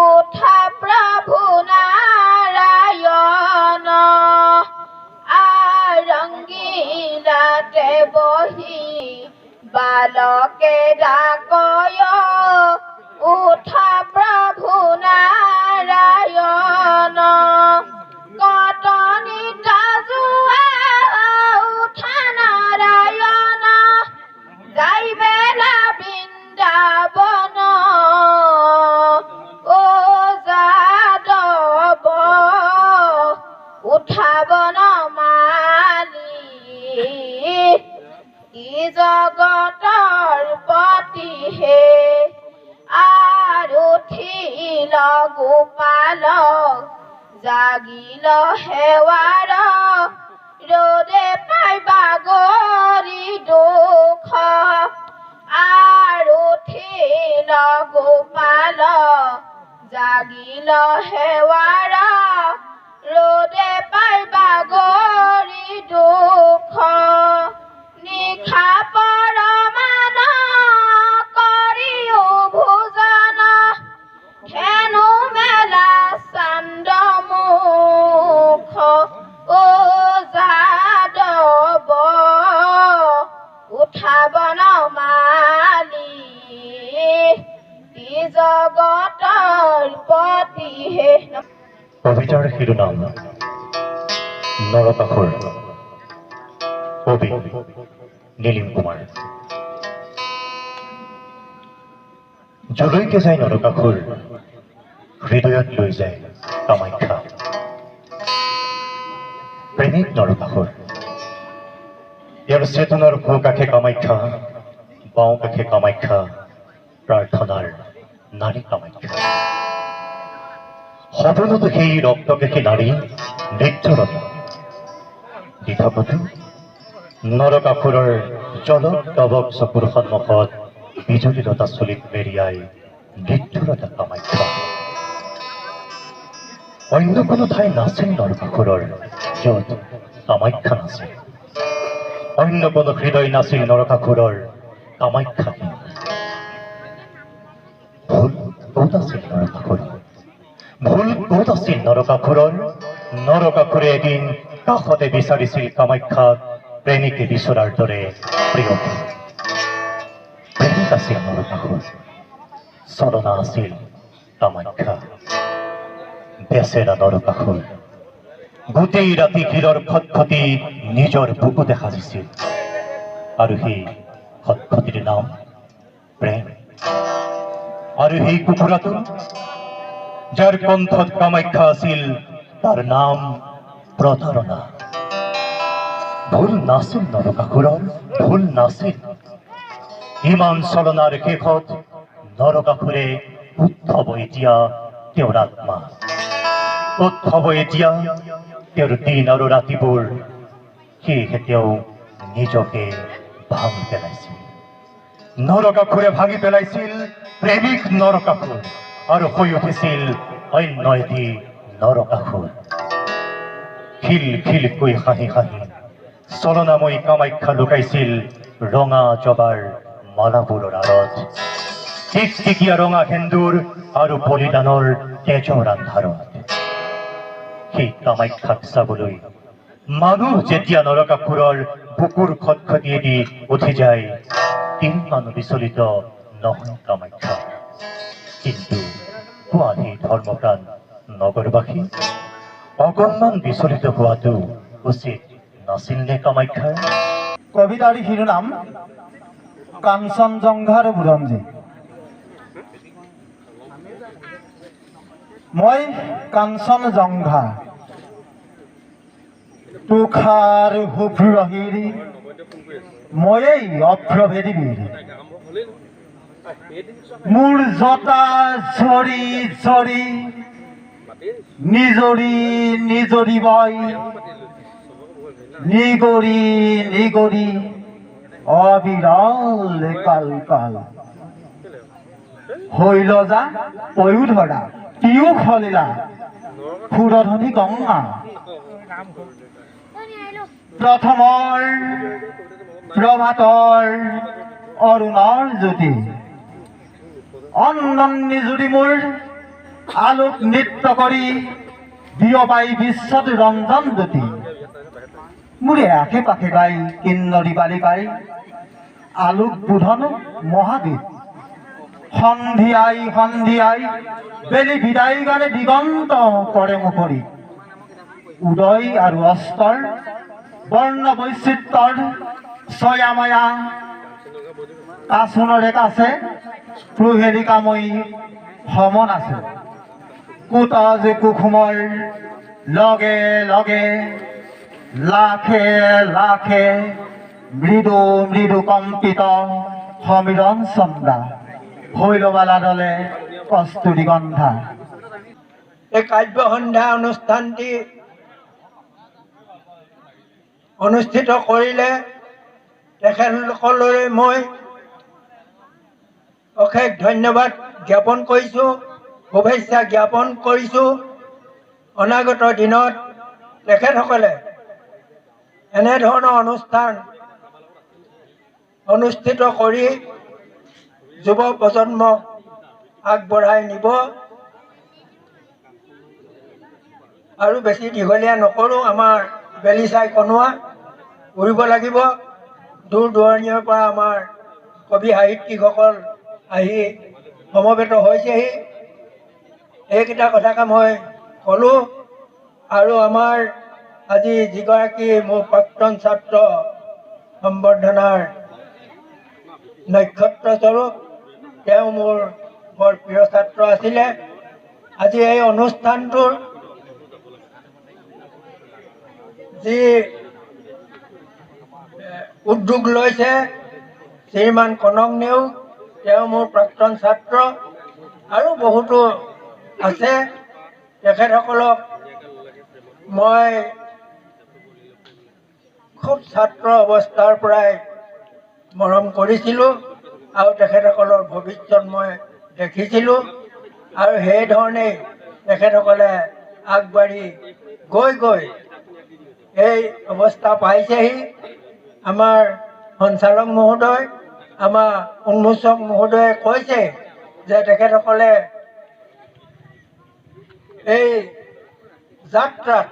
উঠা প্ৰভু নাৰায়ণ আৰংগিলাতে বহি বালকে ডাকয় উঠা প্ৰভু নাৰায়ণ কটনি তাজোৱা উঠা নাৰায়ণ যাই বেলা বৃন্দাবন ও যাদৱ উঠাব মালি জগতৰ পতিহে আৰু উঠিল গোপাল জাগিল সেৱাৰ ৰ'দে পাই বাগৰি দুখ আৰু উঠিল গোপাল জাগিল সেৱাৰ ৰ'দে পাই বাগৰি শিৰোনাম নৰকাসুৰ, কবি নীলিম কুমাৰ। যলৈকে যায় নৰকাসুৰ, হৃদয়ত লৈ যায় কামাখ্যা। প্ৰেমিক নৰকাসুৰ, ইয়াৰ চেতনাৰ সোঁ কাষে কামাখ্যা, বাওঁ কাষে কামাখ্যা, প্ৰাৰ্থনাৰ নাৰী কামাখ্যা। সপোনতো সেই ৰক্তকেশী নাৰী নৃত্যৰত দি থাকোঁতে নৰকাসুৰৰ জলক তবক চকুৰ সন্মুখত বিজুলী লতা চুলিত মেৰিয়াই নৃত্যৰতা কামাখ্যা। অন্য কোনো ঠাই নাছিল নৰকাসুৰৰ য'ত কামাখ্যা নাছিল। অন্য কোনো হৃদয় নাছিল নৰকাসুৰৰ কামাখ্যা। ভুল ক'ত আছিল নৰকাসুৰৰ? ভুল ক'ত আছিল নৰকাসুৰৰ? নৰকাসুৰে এদিন কাষতে বিচাৰিছিল কামাখ্যাক, প্ৰেমিকে বিচৰাৰ দৰে প্ৰিয়কে। প্ৰেমিক আছিল নৰকাসুৰ, চলনা আছিল কামাখ্যা। বেচেৰা নৰকাসুৰ গোটেই ৰাতি শিৰৰ খটখটি নিজৰ বুকুতে সাজিছিল, আৰু সেই খটখটিৰ নাম প্ৰেম। আৰু সেই কুকুৰাটো যাৰ কণ্ঠত কামাখ্যা আছিল, তাৰ নাম প্ৰতাৰণা। ভুল নাছিল নৰকাসুৰৰ, ভুল নাছিল। ইমান চলনাৰ শেষত নৰকাসুৰে উৎসৱ এতিয়া তেওঁৰ আত্মা, উৎসৱ এতিয়া তেওঁৰ দিন আৰু ৰাতিবোৰ। সেয়েহে তেওঁ নিজকে ভাঙি পেলাইছিল। নৰকাসুৰে ভাঙি পেলাইছিল প্ৰেমিক নৰকাসুৰ, আৰু হৈ উঠিছিল অন্য এটি নৰকাসুৰ। খিল খিলকৈ হাঁহি হাঁহি চলনাময়ী কামাখ্যা লুকাইছিল ৰঙা জবাৰ মালাবোৰৰ আঁৰত, টিকটিকীয়া ৰঙা সেন্দুৰ আৰু বলিদানৰ তেজৰ আন্ধাৰত। সেই কামাখ্যাক চাবলৈ মানুহ যেতিয়া নৰকাসুৰৰ বুকুৰ খটখটিয়েদি উঠি যায়, ইমান বিচলিত নহয় কামাখ্যা। কিন্তু গুৱাহাটী ধৰ্মপ্ৰাণ নগৰবাসী অকণমান বিচলিত হোৱাটো উচিত নাছিল নে কামাখ্যাৰ? কবিতাৰ শিৰোনাম কাঞ্চনজংঘাৰ বুৰঞ্জী। মই কাঞ্চনজংঘা, তুষাৰ শুভ্ৰহীৰ, ময়েই অভ্ৰভেদী বীৰ। মোৰ জটা ঝৰি ঝৰি নিজৰি নিজৰি বয়, নিগৰি নিগৰি অবিৰল কাল কাল। হৈল যা পয়োধৰা পিয়ুষ হলিলা, সুৰধনী গংগা। প্ৰথমৰ প্ৰভাতৰ অৰুণৰ জ্যোতি, অন্দন নিজুৰি মোৰ আলোক নৃত্য কৰি বিয়পাই বিশ্বত ৰঞ্জন জ্যোতি। মোৰে আশে পাশে গাই কিন্নৰী বালিকাই আলোক বোধন মহাগীত। সন্ধিয়াই সন্ধিয়াই বেলি বিদায় গানে দিগন্ত কৰে মুখৰি। উদয় আৰু অস্তৰ বৰ্ণ বৈচিত্ৰৰ ছয়াময়া, কাচোনৰে কাছে প্ৰহেলিকাময়ী সমন আছে। কুতজ কুসুমৰ লগে লগে লাখে লাখে মৃদু মৃদু কম্পিত সমীৰণ চন্দা। হৈলবালা দলে কস্তুৰী গন্ধা। এই কাব্য সন্ধ্যা অনুষ্ঠানটি অনুষ্ঠিত কৰিলে তেখেতসকললৈ মই অশেষ ধন্যবাদ জ্ঞাপন কৰিছোঁ, শুভেচ্ছা জ্ঞাপন কৰিছোঁ। অনাগত দিনত তেখেতসকলে এনেধৰণৰ অনুষ্ঠান অনুষ্ঠিত কৰি যুৱ প্ৰজন্মক আগবঢ়াই নিব। আৰু বেছি দীঘলীয়া নকৰোঁ, আমাৰ বেলি চাই কনোৱা উৰিব লাগিব। দূৰ দূৰণিৰ পৰা আমাৰ কবি সাহিত্যিকসকল আহি সমবেত হৈছেহি। এইকেইটা কথাকে মই ক'লোঁ। আৰু আমাৰ আজি যিগৰাকী মোৰ প্ৰাক্তন ছাত্ৰ সম্বৰ্ধনাৰ নক্ষত্ৰস্বৰূপ, তেওঁ মোৰ বৰ প্ৰিয় ছাত্ৰ আছিলে। আজি এই অনুষ্ঠানটোৰ যি উদ্যোগ লৈছে শ্ৰীমান কনক নেওগ, তেওঁ মোৰ প্ৰাক্তন ছাত্ৰ, আৰু বহুতো আছে। তেখেতসকলক মই খুব ছাত্ৰ অৱস্থাৰ পৰাই মৰম কৰিছিলোঁ আৰু তেখেতসকলৰ ভৱিষ্যত মই দেখিছিলোঁ, আৰু সেইধৰণেই তেখেতসকলে আগবাঢ়ি গৈ গৈ এই অৱস্থা পাইছেহি। আমাৰ সঞ্চালক মহোদয়, আমাৰ উন্মোচক মহোদয়ে কৈছে যে তেখেতসকলে এই যাত্ৰাত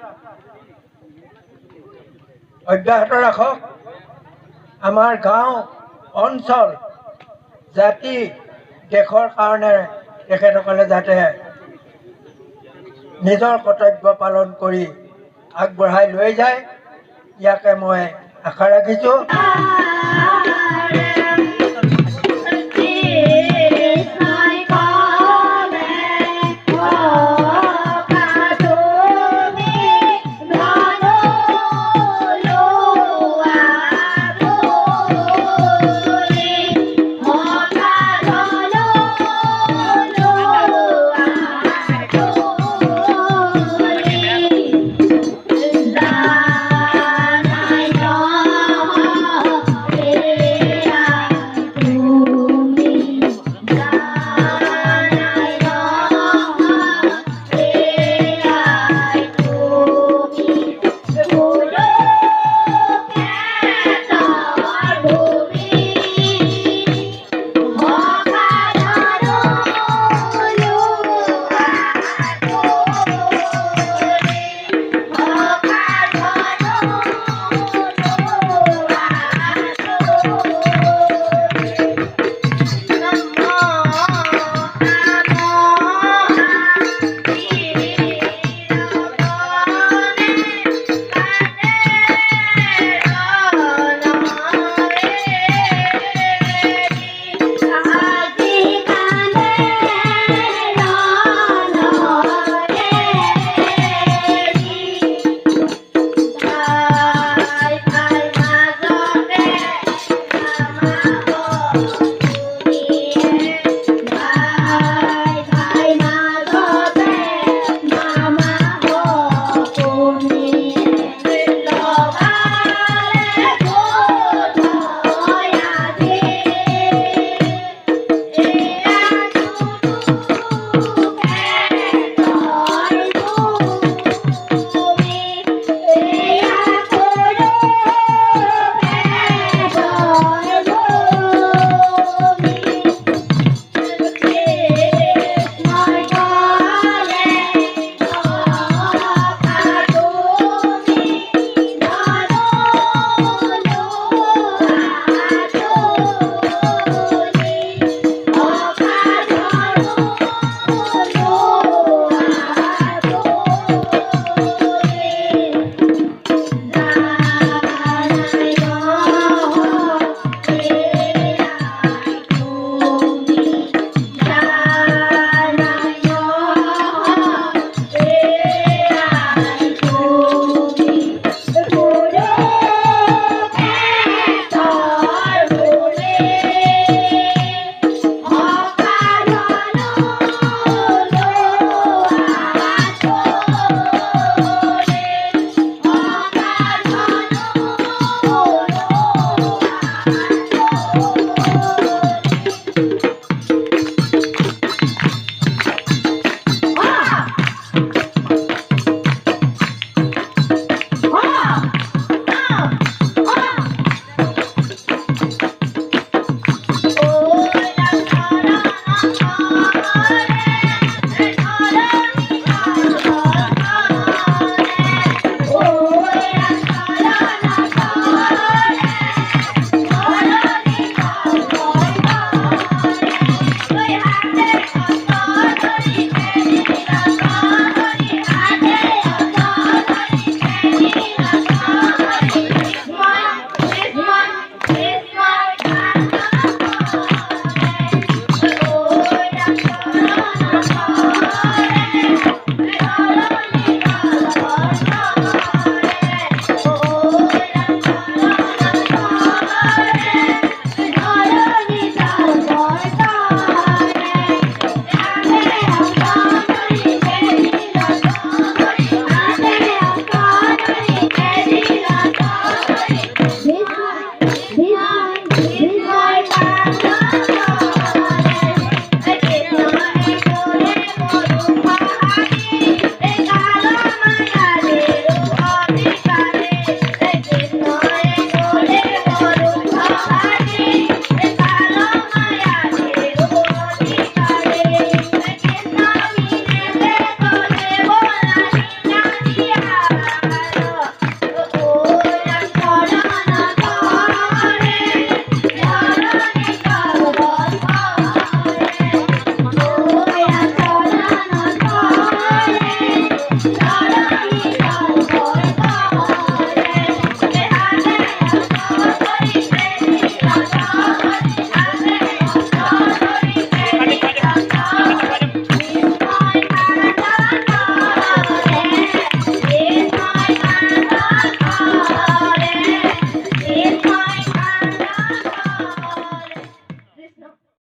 অব্যাহত ৰাখক। আমাৰ গাঁও অঞ্চল জাতি দেশৰ কাৰণে তেখেতসকলে যাতে নিজৰ কৰ্তব্য পালন কৰি আগবঢ়াই লৈ যায়, ইয়াকে মই আশা ৰাখিছোঁ।